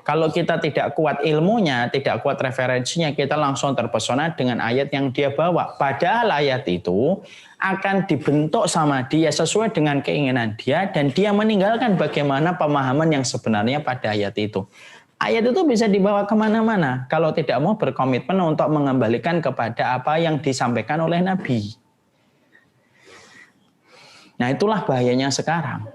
Kalau kita tidak kuat ilmunya, tidak kuat referensinya, kita langsung terpesona dengan ayat yang dia bawa. Padahal ayat itu akan dibentuk sama dia sesuai dengan keinginan dia dan dia meninggalkan bagaimana pemahaman yang sebenarnya pada ayat itu. Ayat itu bisa dibawa kemana-mana kalau tidak mau berkomitmen untuk mengembalikan kepada apa yang disampaikan oleh Nabi. Nah, itulah bahayanya sekarang.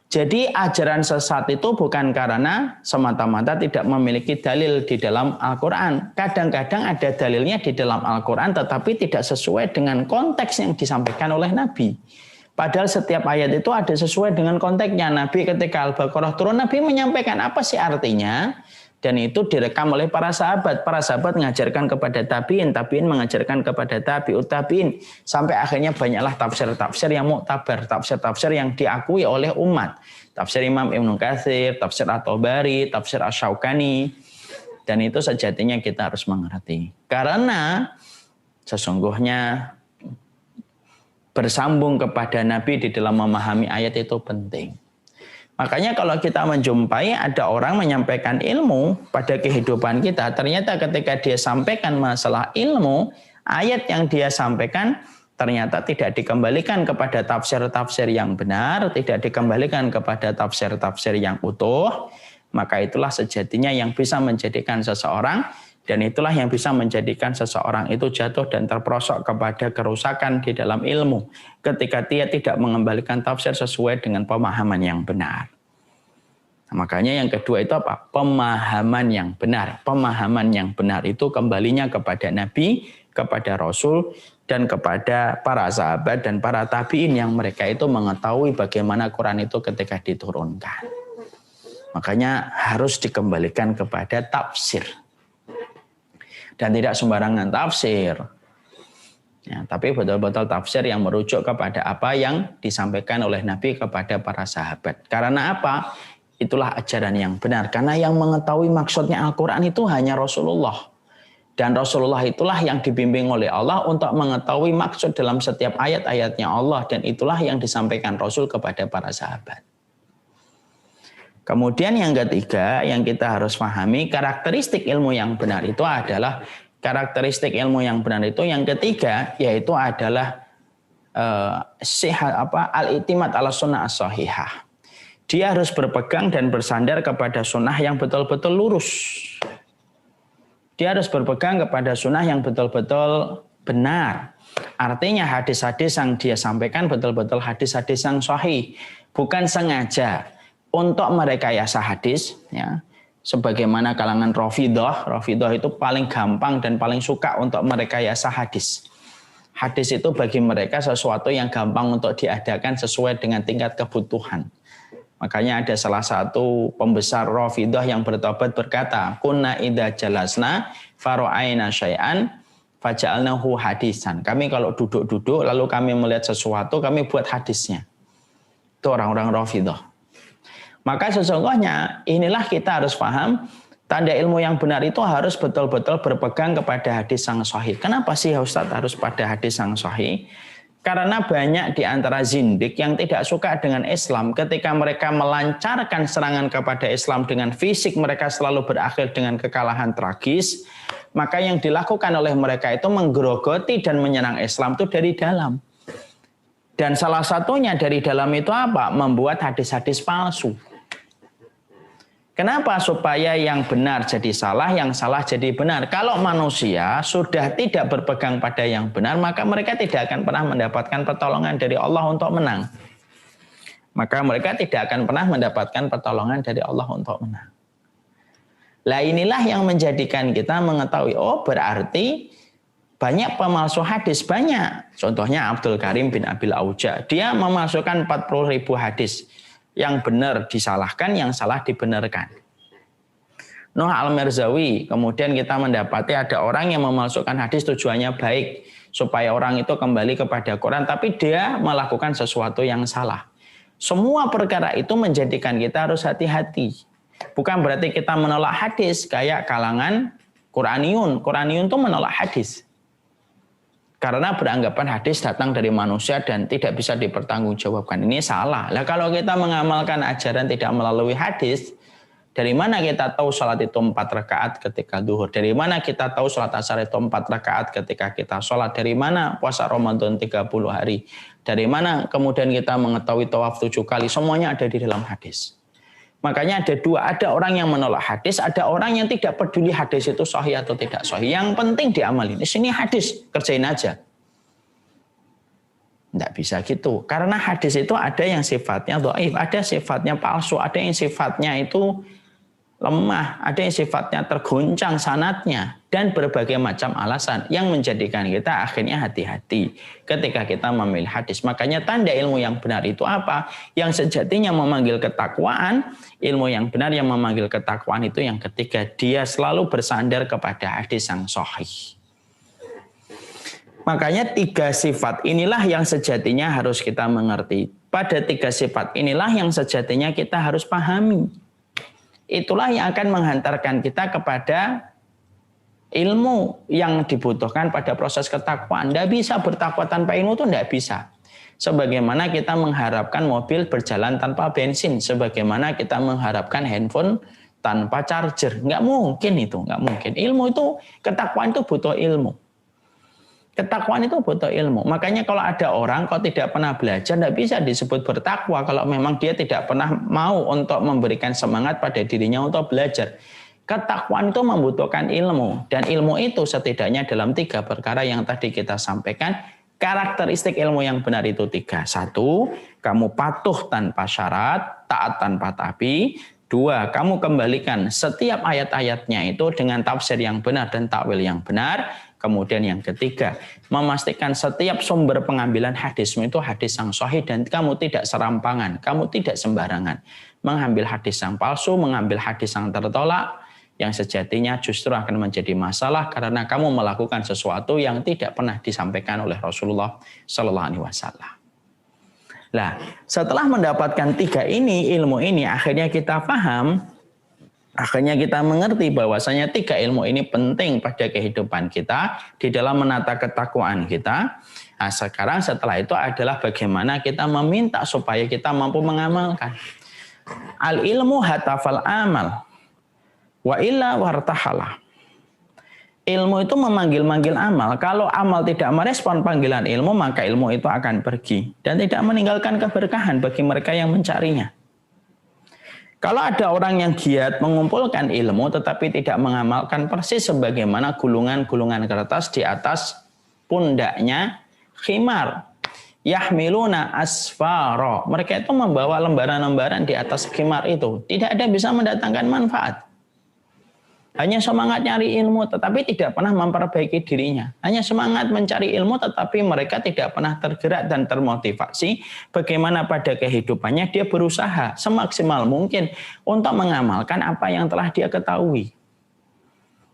Jadi ajaran sesat itu bukan karena semata-mata tidak memiliki dalil di dalam Al-Quran. Kadang-kadang ada dalilnya di dalam Al-Quran tetapi tidak sesuai dengan konteks yang disampaikan oleh Nabi. Padahal setiap ayat itu ada sesuai dengan konteksnya. Nabi ketika Al-Baqarah turun, Nabi menyampaikan apa sih artinya. Dan itu direkam oleh para sahabat. Para sahabat mengajarkan kepada tabi'in, tabi'in mengajarkan kepada tabi'ut tabi'in. Sampai akhirnya banyaklah tafsir-tafsir yang muktabar, tafsir-tafsir yang diakui oleh umat. Tafsir Imam Ibnu Katsir, tafsir At-Tabari, tafsir Asy-Syaukani. Dan itu sejatinya kita harus mengerti. Karena sesungguhnya bersambung kepada Nabi di dalam memahami ayat itu penting. Makanya kalau kita menjumpai ada orang menyampaikan ilmu pada kehidupan kita, ternyata ketika dia sampaikan masalah ilmu, ayat yang dia sampaikan ternyata tidak dikembalikan kepada tafsir-tafsir yang benar, tidak dikembalikan kepada tafsir-tafsir yang utuh, maka itulah sejatinya yang bisa menjadikan seseorang, dan itulah yang bisa menjadikan seseorang itu jatuh dan terperosok kepada kerusakan di dalam ilmu ketika dia tidak mengembalikan tafsir sesuai dengan pemahaman yang benar. Nah, makanya yang kedua itu apa? Pemahaman yang benar. Pemahaman yang benar itu kembalinya kepada Nabi, kepada Rasul, dan kepada para sahabat dan para tabi'in yang mereka itu mengetahui bagaimana Quran itu ketika diturunkan. Makanya harus dikembalikan kepada tafsir. Dan tidak sembarangan tafsir. Ya, tapi betul-betul tafsir yang merujuk kepada apa yang disampaikan oleh Nabi kepada para sahabat. Karena apa? Itulah ajaran yang benar. Karena yang mengetahui maksudnya Al-Quran itu hanya Rasulullah. Dan Rasulullah itulah yang dibimbing oleh Allah untuk mengetahui maksud dalam setiap ayat-ayatnya Allah. Dan itulah yang disampaikan Rasul kepada para sahabat. Kemudian yang ketiga yang kita harus pahami, karakteristik ilmu yang benar itu adalah yang ketiga yaitu adalah al-i'timad ala sunnah as-sahihah. Dia harus berpegang dan bersandar kepada sunnah yang betul-betul lurus. Dia harus berpegang kepada sunnah yang betul-betul benar. Artinya hadis-hadis yang dia sampaikan betul-betul hadis-hadis yang sahih, bukan sengaja untuk merekayasa hadis, ya, sebagaimana kalangan Rafidhah itu paling gampang dan paling suka untuk merekayasa hadis. Hadis itu bagi mereka sesuatu yang gampang untuk diadakan sesuai dengan tingkat kebutuhan. Makanya ada salah satu pembesar Rafidhah yang bertobat berkata, kunna idza jalasna fara'aina syai'an faja'alnahu hadisan. Kami kalau duduk-duduk lalu kami melihat sesuatu, kami buat hadisnya. Itu orang-orang Rafidhah. Maka sesungguhnya inilah kita harus paham, tanda ilmu yang benar itu harus betul-betul berpegang kepada hadis yang sahih. Kenapa sih Ustaz harus pada hadis yang sahih? Karena banyak di antara zindik yang tidak suka dengan Islam, ketika mereka melancarkan serangan kepada Islam dengan fisik, mereka selalu berakhir dengan kekalahan tragis. Maka yang dilakukan oleh mereka itu menggerogoti dan menyerang Islam itu dari dalam. Dan salah satunya dari dalam itu apa? Membuat hadis-hadis palsu. Kenapa? Supaya yang benar jadi salah, yang salah jadi benar. Kalau manusia sudah tidak berpegang pada yang benar, maka mereka tidak akan pernah mendapatkan pertolongan dari Allah untuk menang. Maka mereka tidak akan pernah mendapatkan pertolongan dari Allah untuk menang. Lah inilah yang menjadikan kita mengetahui, oh berarti banyak pemalsu hadis, banyak. Contohnya Abdul Karim bin Abil Auja. Dia memasukkan 40.000 hadis. Yang benar disalahkan, yang salah dibenarkan. Nuh al-Mirzawi, kemudian kita mendapati ada orang yang memasukkan hadis tujuannya baik, supaya orang itu kembali kepada Quran, tapi dia melakukan sesuatu yang salah. Semua perkara itu menjadikan kita harus hati-hati. Bukan berarti kita menolak hadis kayak kalangan Quraniun. Quraniun itu menolak hadis. Karena beranggapan hadis datang dari manusia dan tidak bisa dipertanggungjawabkan. Ini salah. Nah, kalau kita mengamalkan ajaran tidak melalui hadis, dari mana kita tahu salat itu 4 rakaat ketika duhur? Dari mana kita tahu salat asar itu 4 rakaat ketika kita sholat? Dari mana puasa Ramadan 30 hari? Dari mana kemudian kita mengetahui tawaf 7 kali? Semuanya ada di dalam hadis. Makanya ada dua, ada orang yang menolak hadis, ada orang yang tidak peduli hadis itu sahih atau tidak sahih. Yang penting diamalin. Di sini hadis, kerjain aja. Tidak bisa gitu. Karena hadis itu ada yang sifatnya dhaif, ada sifatnya palsu, ada yang sifatnya itu lemah, ada yang sifatnya tergoncang sanadnya, dan berbagai macam alasan yang menjadikan kita akhirnya hati-hati ketika kita memilih hadis. Makanya tanda ilmu yang benar itu apa? Yang sejatinya memanggil ketakwaan, ilmu yang benar yang memanggil ketakwaan itu yang ketiga, dia selalu bersandar kepada hadis yang sahih. Makanya 3 sifat inilah yang sejatinya harus kita mengerti. Pada 3 sifat inilah yang sejatinya kita harus pahami. Itulah yang akan menghantarkan kita kepada ilmu yang dibutuhkan pada proses ketakwaan. Tidak bisa bertakwa tanpa ilmu, itu tidak bisa. Sebagaimana kita mengharapkan mobil berjalan tanpa bensin, sebagaimana kita mengharapkan handphone tanpa charger. Nggak mungkin itu, nggak mungkin. Ilmu itu, ketakwaan itu butuh ilmu. Ketakwaan itu butuh ilmu. Makanya kalau ada orang kalau tidak pernah belajar, tidak bisa disebut bertakwa kalau memang dia tidak pernah mau untuk memberikan semangat pada dirinya untuk belajar. Ketakwaan itu membutuhkan ilmu. Dan ilmu itu setidaknya dalam 3 perkara yang tadi kita sampaikan. Karakteristik ilmu yang benar itu 3. 1, kamu patuh tanpa syarat, taat tanpa tapi. 2, kamu kembalikan setiap ayat-ayatnya itu dengan tafsir yang benar dan takwil yang benar. Kemudian yang ketiga, memastikan setiap sumber pengambilan hadismu itu hadis yang sahih dan kamu tidak serampangan, kamu tidak sembarangan. Mengambil hadis yang palsu, mengambil hadis yang tertolak, yang sejatinya justru akan menjadi masalah karena kamu melakukan sesuatu yang tidak pernah disampaikan oleh Rasulullah Sallallahu Alaihi Wasallam. Nah, setelah mendapatkan 3 ini, ilmu ini, akhirnya kita paham. Akhirnya kita mengerti bahwasanya 3 ilmu ini penting pada kehidupan kita di dalam menata ketakwaan kita. Nah, sekarang setelah itu adalah bagaimana kita meminta supaya kita mampu mengamalkan. Al ilmu hatafal amal wa illa wartahala. Ilmu itu memanggil-manggil amal. Kalau amal tidak merespon panggilan ilmu, maka ilmu itu akan pergi dan tidak meninggalkan keberkahan bagi mereka yang mencarinya. Kalau ada orang yang giat mengumpulkan ilmu tetapi tidak mengamalkan, persis sebagaimana gulungan-gulungan kertas di atas pundaknya khimar. Yahmiluna asfaro. Mereka itu membawa lembaran-lembaran di atas khimar itu. Tidak ada bisa mendatangkan manfaat. Hanya semangat nyari ilmu tetapi tidak pernah memperbaiki dirinya. Hanya semangat mencari ilmu tetapi mereka tidak pernah tergerak dan termotivasi bagaimana pada kehidupannya dia berusaha semaksimal mungkin untuk mengamalkan apa yang telah dia ketahui.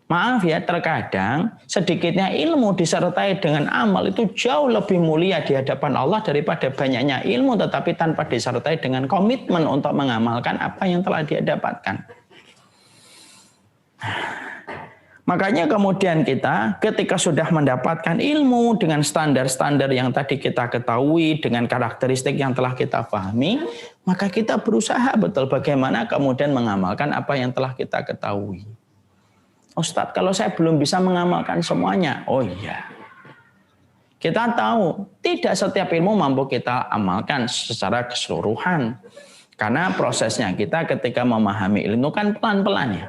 Maaf ya, terkadang sedikitnya ilmu disertai dengan amal itu jauh lebih mulia di hadapan Allah daripada banyaknya ilmu tetapi tanpa disertai dengan komitmen untuk mengamalkan apa yang telah dia dapatkan. Makanya kemudian kita ketika sudah mendapatkan ilmu dengan standar-standar yang tadi kita ketahui, dengan karakteristik yang telah kita pahami, maka kita berusaha betul bagaimana kemudian mengamalkan apa yang telah kita ketahui. Ustadz, kalau saya belum bisa mengamalkan semuanya, oh iya. Kita tahu tidak setiap ilmu mampu kita amalkan secara keseluruhan. Karena prosesnya kita ketika memahami ilmu kan pelan-pelan ya.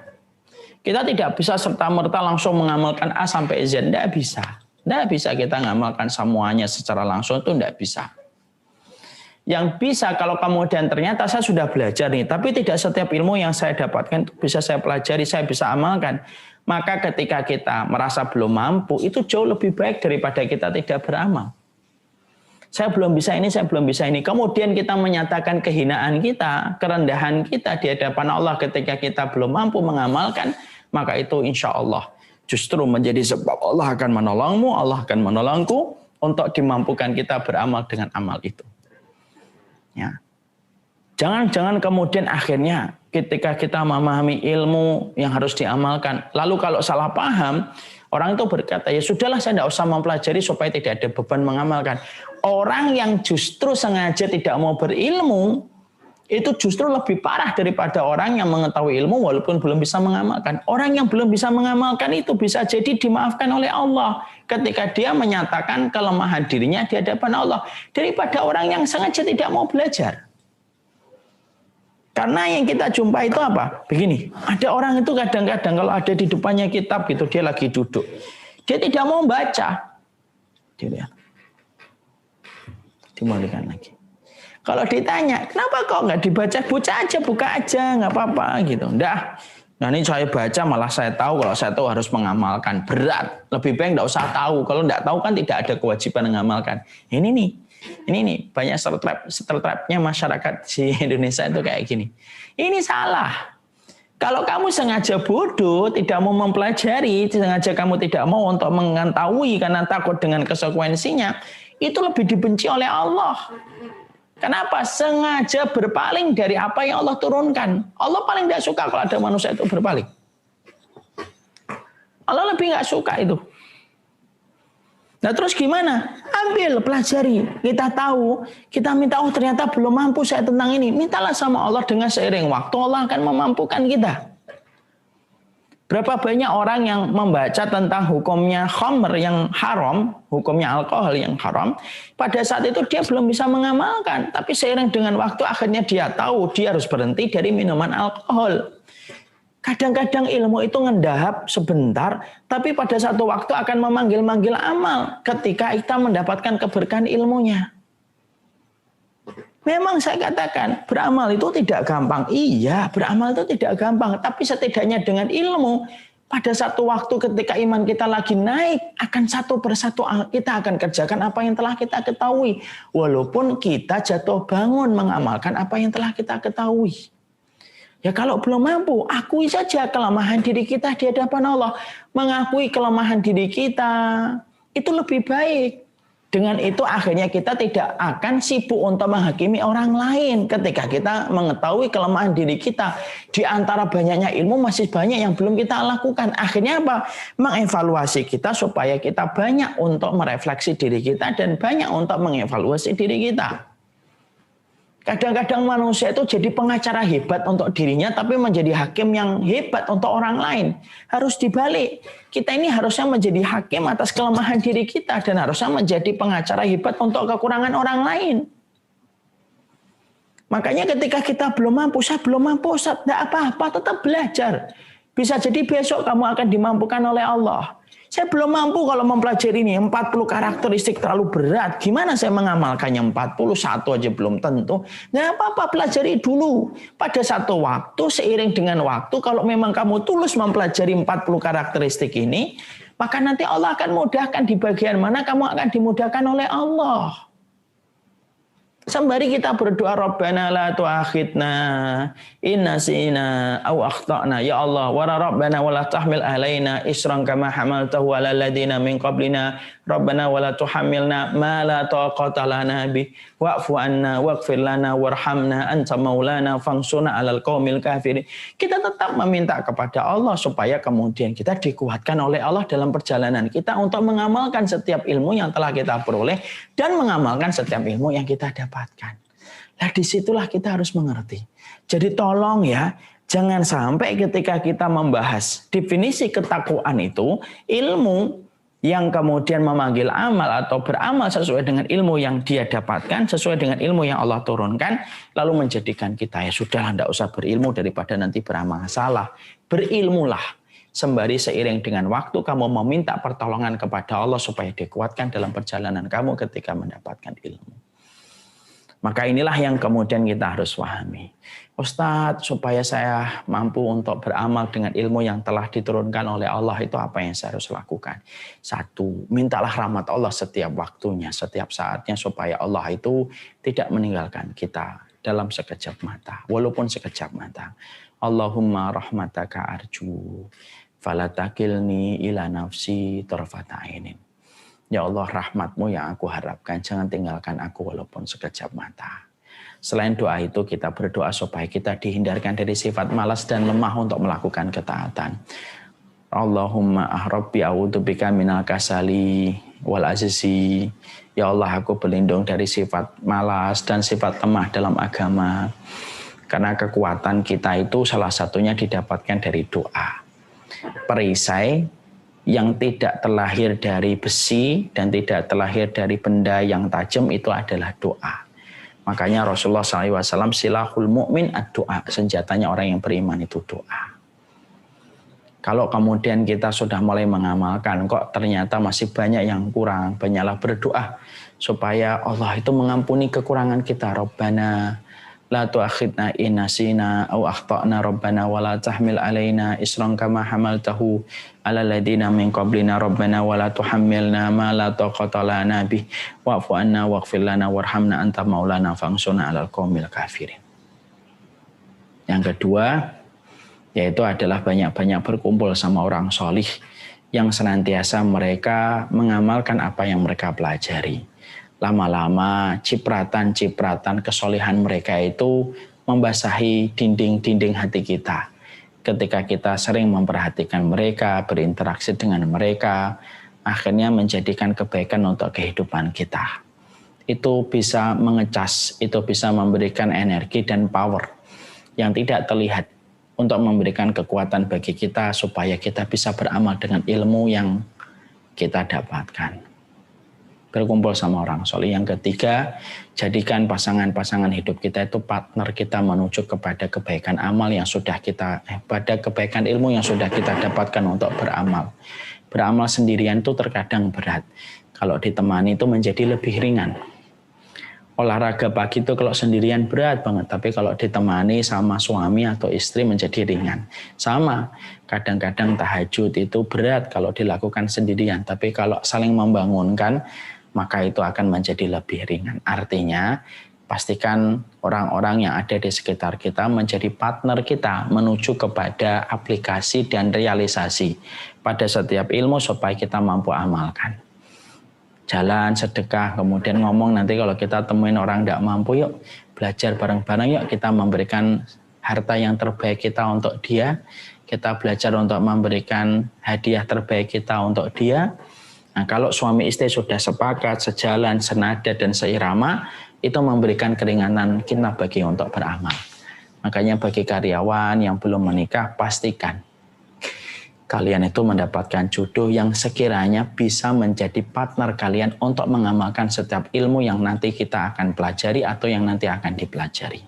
Kita tidak bisa serta-merta langsung mengamalkan A sampai Z. Tidak bisa. Tidak bisa kita mengamalkan semuanya secara langsung, itu tidak bisa. Yang bisa kalau kemudian ternyata saya sudah belajar nih, tapi tidak setiap ilmu yang saya dapatkan itu bisa saya pelajari, saya bisa amalkan. Maka ketika kita merasa belum mampu, itu jauh lebih baik daripada kita tidak beramal. Saya belum bisa ini, saya belum bisa ini. Kemudian kita menyatakan kehinaan kita, kerendahan kita di hadapan Allah ketika kita belum mampu mengamalkan, maka itu insya Allah justru menjadi sebab Allah akan menolongmu, Allah akan menolongku untuk dimampukan kita beramal dengan amal itu. Ya. Jangan kemudian akhirnya ketika kita memahami ilmu yang harus diamalkan, lalu kalau salah paham, orang itu berkata, ya sudahlah saya tidak usah mempelajari supaya tidak ada beban mengamalkan. Orang yang justru sengaja tidak mau berilmu, itu justru lebih parah daripada orang yang mengetahui ilmu walaupun belum bisa mengamalkan. Orang yang belum bisa mengamalkan itu bisa jadi dimaafkan oleh Allah ketika dia menyatakan kelemahan dirinya di hadapan Allah, daripada orang yang sengaja tidak mau belajar. Karena yang kita jumpa itu apa? Begini, ada orang itu kadang-kadang kalau ada di depannya kitab gitu, dia lagi duduk, dia tidak mau baca. Dilihat, dimulaikan lagi. Kalau ditanya, kenapa kok nggak dibaca? Buka aja, nggak apa-apa gitu. Nggak. Nah ini saya baca malah saya tahu, kalau saya tahu harus mengamalkan. Berat. Lebih baik nggak usah tahu. Kalau nggak tahu kan tidak ada kewajiban mengamalkan. Ini nih banyak stereotipnya masyarakat di Indonesia itu kayak gini. Ini salah. Kalau kamu sengaja bodoh, tidak mau mempelajari, sengaja kamu tidak mau untuk mengetahui karena takut dengan konsekuensinya, itu lebih dibenci oleh Allah. Kenapa? Sengaja berpaling dari apa yang Allah turunkan. Allah paling tidak suka kalau ada manusia itu berpaling. Allah lebih nggak suka itu. Nah terus gimana? Ambil, pelajari. Kita tahu, kita minta, oh ternyata belum mampu saya tentang ini. Mintalah sama Allah dengan seiring waktu, Allah akan memampukan kita. Berapa banyak orang yang membaca tentang hukumnya khamr yang haram, hukumnya alkohol yang haram, pada saat itu dia belum bisa mengamalkan. Tapi seiring dengan waktu akhirnya dia tahu dia harus berhenti dari minuman alkohol. Kadang-kadang ilmu itu ngendahap sebentar, tapi pada satu waktu akan memanggil-manggil amal ketika kita mendapatkan keberkahan ilmunya. Memang saya katakan, beramal itu tidak gampang. Iya, beramal itu tidak gampang. Tapi setidaknya dengan ilmu, pada satu waktu ketika iman kita lagi naik, akan satu persatu kita akan kerjakan apa yang telah kita ketahui. Walaupun kita jatuh bangun mengamalkan apa yang telah kita ketahui. Ya kalau belum mampu, akui saja kelemahan diri kita di hadapan Allah. Mengakui kelemahan diri kita, itu lebih baik. Dengan itu akhirnya kita tidak akan sibuk untuk menghakimi orang lain ketika kita mengetahui kelemahan diri kita. Di antara banyaknya ilmu masih banyak yang belum kita lakukan. Akhirnya apa? Mengevaluasi kita supaya kita banyak untuk merefleksi diri kita dan banyak untuk mengevaluasi diri kita. Kadang-kadang manusia itu jadi pengacara hebat untuk dirinya tapi menjadi hakim yang hebat untuk orang lain. Harus dibalik. Kita ini harusnya menjadi hakim atas kelemahan diri kita dan harusnya menjadi pengacara hebat untuk kekurangan orang lain. Makanya ketika kita belum mampu, saya belum mampu, tidak apa-apa, tetap belajar. Bisa jadi besok kamu akan dimampukan oleh Allah. Saya belum mampu kalau mempelajari ini, 40 karakteristik terlalu berat. Gimana saya mengamalkannya? 41 aja belum tentu. Nggak apa-apa, pelajari dulu. Pada satu waktu, seiring dengan waktu, kalau memang kamu tulus mempelajari 40 karakteristik ini, maka nanti Allah akan mudahkan di bagian mana kamu akan dimudahkan oleh Allah. Sembari kita berdoa, Rabbana la tu'akhidna in nasina aw akhtana. Ya Allah, wa rabbana wa la tahmil alaina isran kama hamaltahu ala alladziina min qablina. Rabbana wa la tuhammilna ma la taqata lana bi. Wa'fu anna waghfir lana warhamna anta maulana fansurna 'alal qaumil kafirin. Kita tetap meminta kepada Allah supaya kemudian kita dikuatkan oleh Allah dalam perjalanan kita untuk mengamalkan setiap ilmu yang telah kita peroleh dan mengamalkan setiap ilmu yang kita dapatkan. Nah disitulah kita harus mengerti. Jadi tolong ya, jangan sampai ketika kita membahas definisi ketakwaan itu, ilmu yang kemudian memanggil amal atau beramal sesuai dengan ilmu yang dia dapatkan, sesuai dengan ilmu yang Allah turunkan, lalu menjadikan kita ya sudahlah tidak usah berilmu daripada nanti beramal salah. Berilmulah. Sembari seiring dengan waktu kamu meminta pertolongan kepada Allah supaya dikuatkan dalam perjalanan kamu ketika mendapatkan ilmu. Maka inilah yang kemudian kita harus pahami. Ustadz, supaya saya mampu untuk beramal dengan ilmu yang telah diturunkan oleh Allah, itu apa yang saya harus lakukan? Satu, mintalah rahmat Allah setiap waktunya, setiap saatnya, supaya Allah itu tidak meninggalkan kita dalam sekejap mata, walaupun sekejap mata. Allahumma rahmataka arju, fala takilni ila nafsi tarfata ainin. Ya Allah, rahmat-Mu yang aku harapkan, jangan tinggalkan aku walaupun sekejap mata. Selain doa itu, kita berdoa supaya kita dihindarkan dari sifat malas dan lemah untuk melakukan ketaatan. Allahumma Rabbi a'udzubika minal kasali wal azizi. Ya Allah, aku berlindung dari sifat malas dan sifat lemah dalam agama. Karena kekuatan kita itu salah satunya didapatkan dari doa. Perisai yang tidak terlahir dari besi dan tidak terlahir dari benda yang tajam itu adalah doa. Makanya Rasulullah SAW silahul mu'min ad-doa. Senjatanya orang yang beriman itu doa. Kalau kemudian kita sudah mulai mengamalkan, kok ternyata masih banyak yang kurang, banyaklah berdoa supaya Allah itu mengampuni kekurangan kita. Rabbana la tu'akhidna in nasina aw akhtana rabbana wa la tahmil alaina isran kama hamaltahu ala ladina min qablina rabbana wa la tuhammilna ma la taqata lana bih wa'fu anna waghfir lana warhamna anta maulana fansurna 'alal qaumil kafirin. Yang kedua yaitu adalah banyak-banyak berkumpul sama orang solih yang senantiasa mereka mengamalkan apa yang mereka pelajari. Lama-lama cipratan-cipratan kesolehan mereka itu membasahi dinding-dinding hati kita. Ketika kita sering memperhatikan mereka, berinteraksi dengan mereka, akhirnya menjadikan kebaikan untuk kehidupan kita. Itu bisa mengecas, itu bisa memberikan energi dan power yang tidak terlihat untuk memberikan kekuatan bagi kita supaya kita bisa beramal dengan ilmu yang kita dapatkan. Berkumpul sama orang soleh. Yang ketiga, jadikan pasangan-pasangan hidup kita itu partner kita menuju kepada kebaikan amal yang sudah kita, pada kebaikan ilmu yang sudah kita dapatkan untuk beramal. Beramal sendirian itu terkadang berat. Kalau ditemani itu menjadi lebih ringan. Olahraga pagi itu kalau sendirian berat banget, tapi kalau ditemani sama suami atau istri menjadi ringan. Sama, kadang-kadang tahajud itu berat kalau dilakukan sendirian, tapi kalau saling membangunkan, maka itu akan menjadi lebih ringan. Artinya, pastikan orang-orang yang ada di sekitar kita menjadi partner kita menuju kepada aplikasi dan realisasi pada setiap ilmu supaya kita mampu amalkan. Jalan, sedekah, kemudian ngomong nanti kalau kita temuin orang tidak mampu, yuk belajar bareng-bareng, yuk kita memberikan harta yang terbaik kita untuk dia, kita belajar untuk memberikan hadiah terbaik kita untuk dia. Nah, kalau suami istri sudah sepakat, sejalan, senada, dan seirama, itu memberikan keringanan kita bagi untuk beramal. Makanya bagi karyawan yang belum menikah, pastikan kalian itu mendapatkan jodoh yang sekiranya bisa menjadi partner kalian untuk mengamalkan setiap ilmu yang nanti kita akan pelajari atau yang nanti akan dipelajari.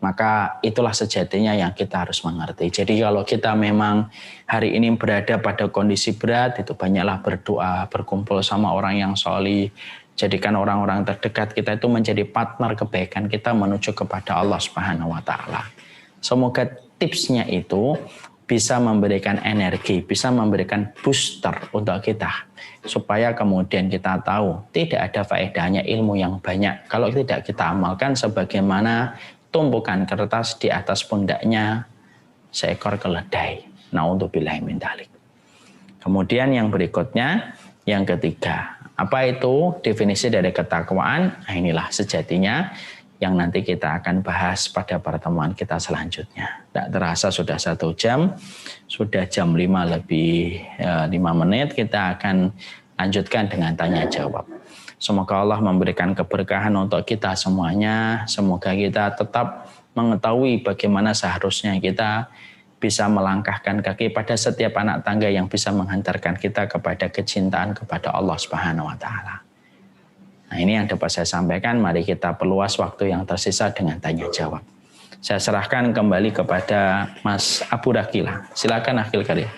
Maka itulah sejatinya yang kita harus mengerti. Jadi kalau kita memang hari ini berada pada kondisi berat, itu banyaklah berdoa, berkumpul sama orang yang solih. Jadikan orang-orang terdekat kita itu menjadi partner kebaikan kita menuju kepada Allah Subhanahu wa Ta'ala. Semoga tipsnya itu bisa memberikan energi, bisa memberikan booster untuk kita. Supaya kemudian kita tahu tidak ada faedahnya ilmu yang banyak kalau tidak kita amalkan sebagaimana tumpukan kertas di atas pundaknya seekor keledai. Na'udzubillahi min dzalik. Kemudian yang berikutnya, yang ketiga. Apa itu definisi dari ketakwaan? Nah, inilah sejatinya yang nanti kita akan bahas pada pertemuan kita selanjutnya. Tidak terasa sudah 1 jam, sudah jam 5 lebih 5 menit, kita akan lanjutkan dengan tanya jawab. Semoga Allah memberikan keberkahan untuk kita semuanya. Semoga kita tetap mengetahui bagaimana seharusnya kita bisa melangkahkan kaki pada setiap anak tangga yang bisa menghantarkan kita kepada kecintaan kepada Allah Subhanahu wa Ta'ala. Nah, ini yang dapat saya sampaikan. Mari kita perluas waktu yang tersisa dengan tanya jawab. Saya serahkan kembali kepada Mas Abu Rakila. Silakan Akhil Karim.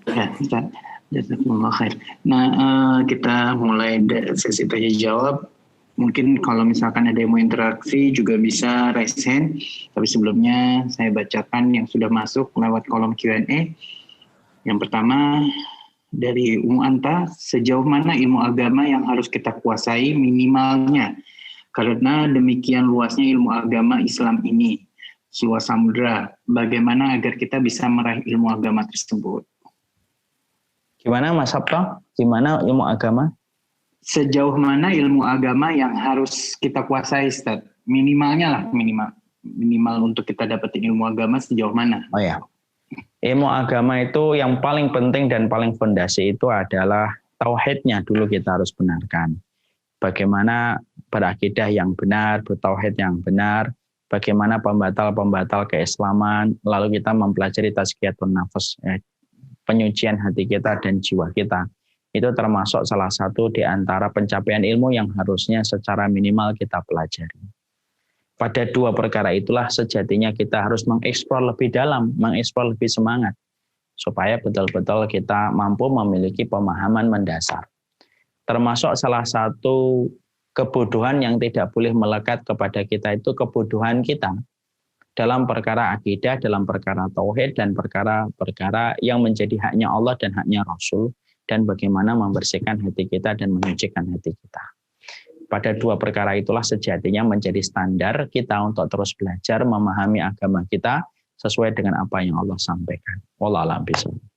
Ya, Ustaz. Jazakumullah khair. Nah, kita mulai sesi tanya jawab. Mungkin kalau misalkan ada yang mau interaksi juga bisa raise hand. Tapi sebelumnya saya bacakan yang sudah masuk lewat kolom Q&A. Yang pertama dari Anta, sejauh mana ilmu agama yang harus kita kuasai minimalnya? Karena demikian luasnya ilmu agama Islam ini. seluas samudra. Bagaimana agar kita bisa meraih ilmu agama tersebut? Gimana Mas Sabto? Gimana ilmu agama? Sejauh mana ilmu agama yang harus kita kuasai, Ustaz? Minimalnya lah, minimal untuk kita dapetin ilmu agama sejauh mana? Oh ya, ilmu agama itu yang paling penting dan paling fondasi itu adalah tauhidnya dulu kita harus benarkan. Bagaimana berakidah yang benar, bertauhid yang benar, bagaimana pembatal-pembatal keislaman, lalu kita mempelajari tazkiyatun nafas, penyucian hati kita dan jiwa kita. Itu termasuk salah satu di antara pencapaian ilmu yang harusnya secara minimal kita pelajari. Pada dua perkara itulah sejatinya kita harus mengeksplor lebih dalam, mengeksplor lebih semangat, supaya betul-betul kita mampu memiliki pemahaman mendasar. Termasuk salah satu kebodohan yang tidak boleh melekat kepada kita itu kebodohan kita dalam perkara akidah, dalam perkara tauhid, dan perkara-perkara yang menjadi haknya Allah dan haknya Rasul, dan bagaimana membersihkan hati kita dan menyucikan hati kita. Pada dua perkara itulah sejatinya menjadi standar kita untuk terus belajar memahami agama kita sesuai dengan apa yang Allah sampaikan. Wallahu a'lam bishawab.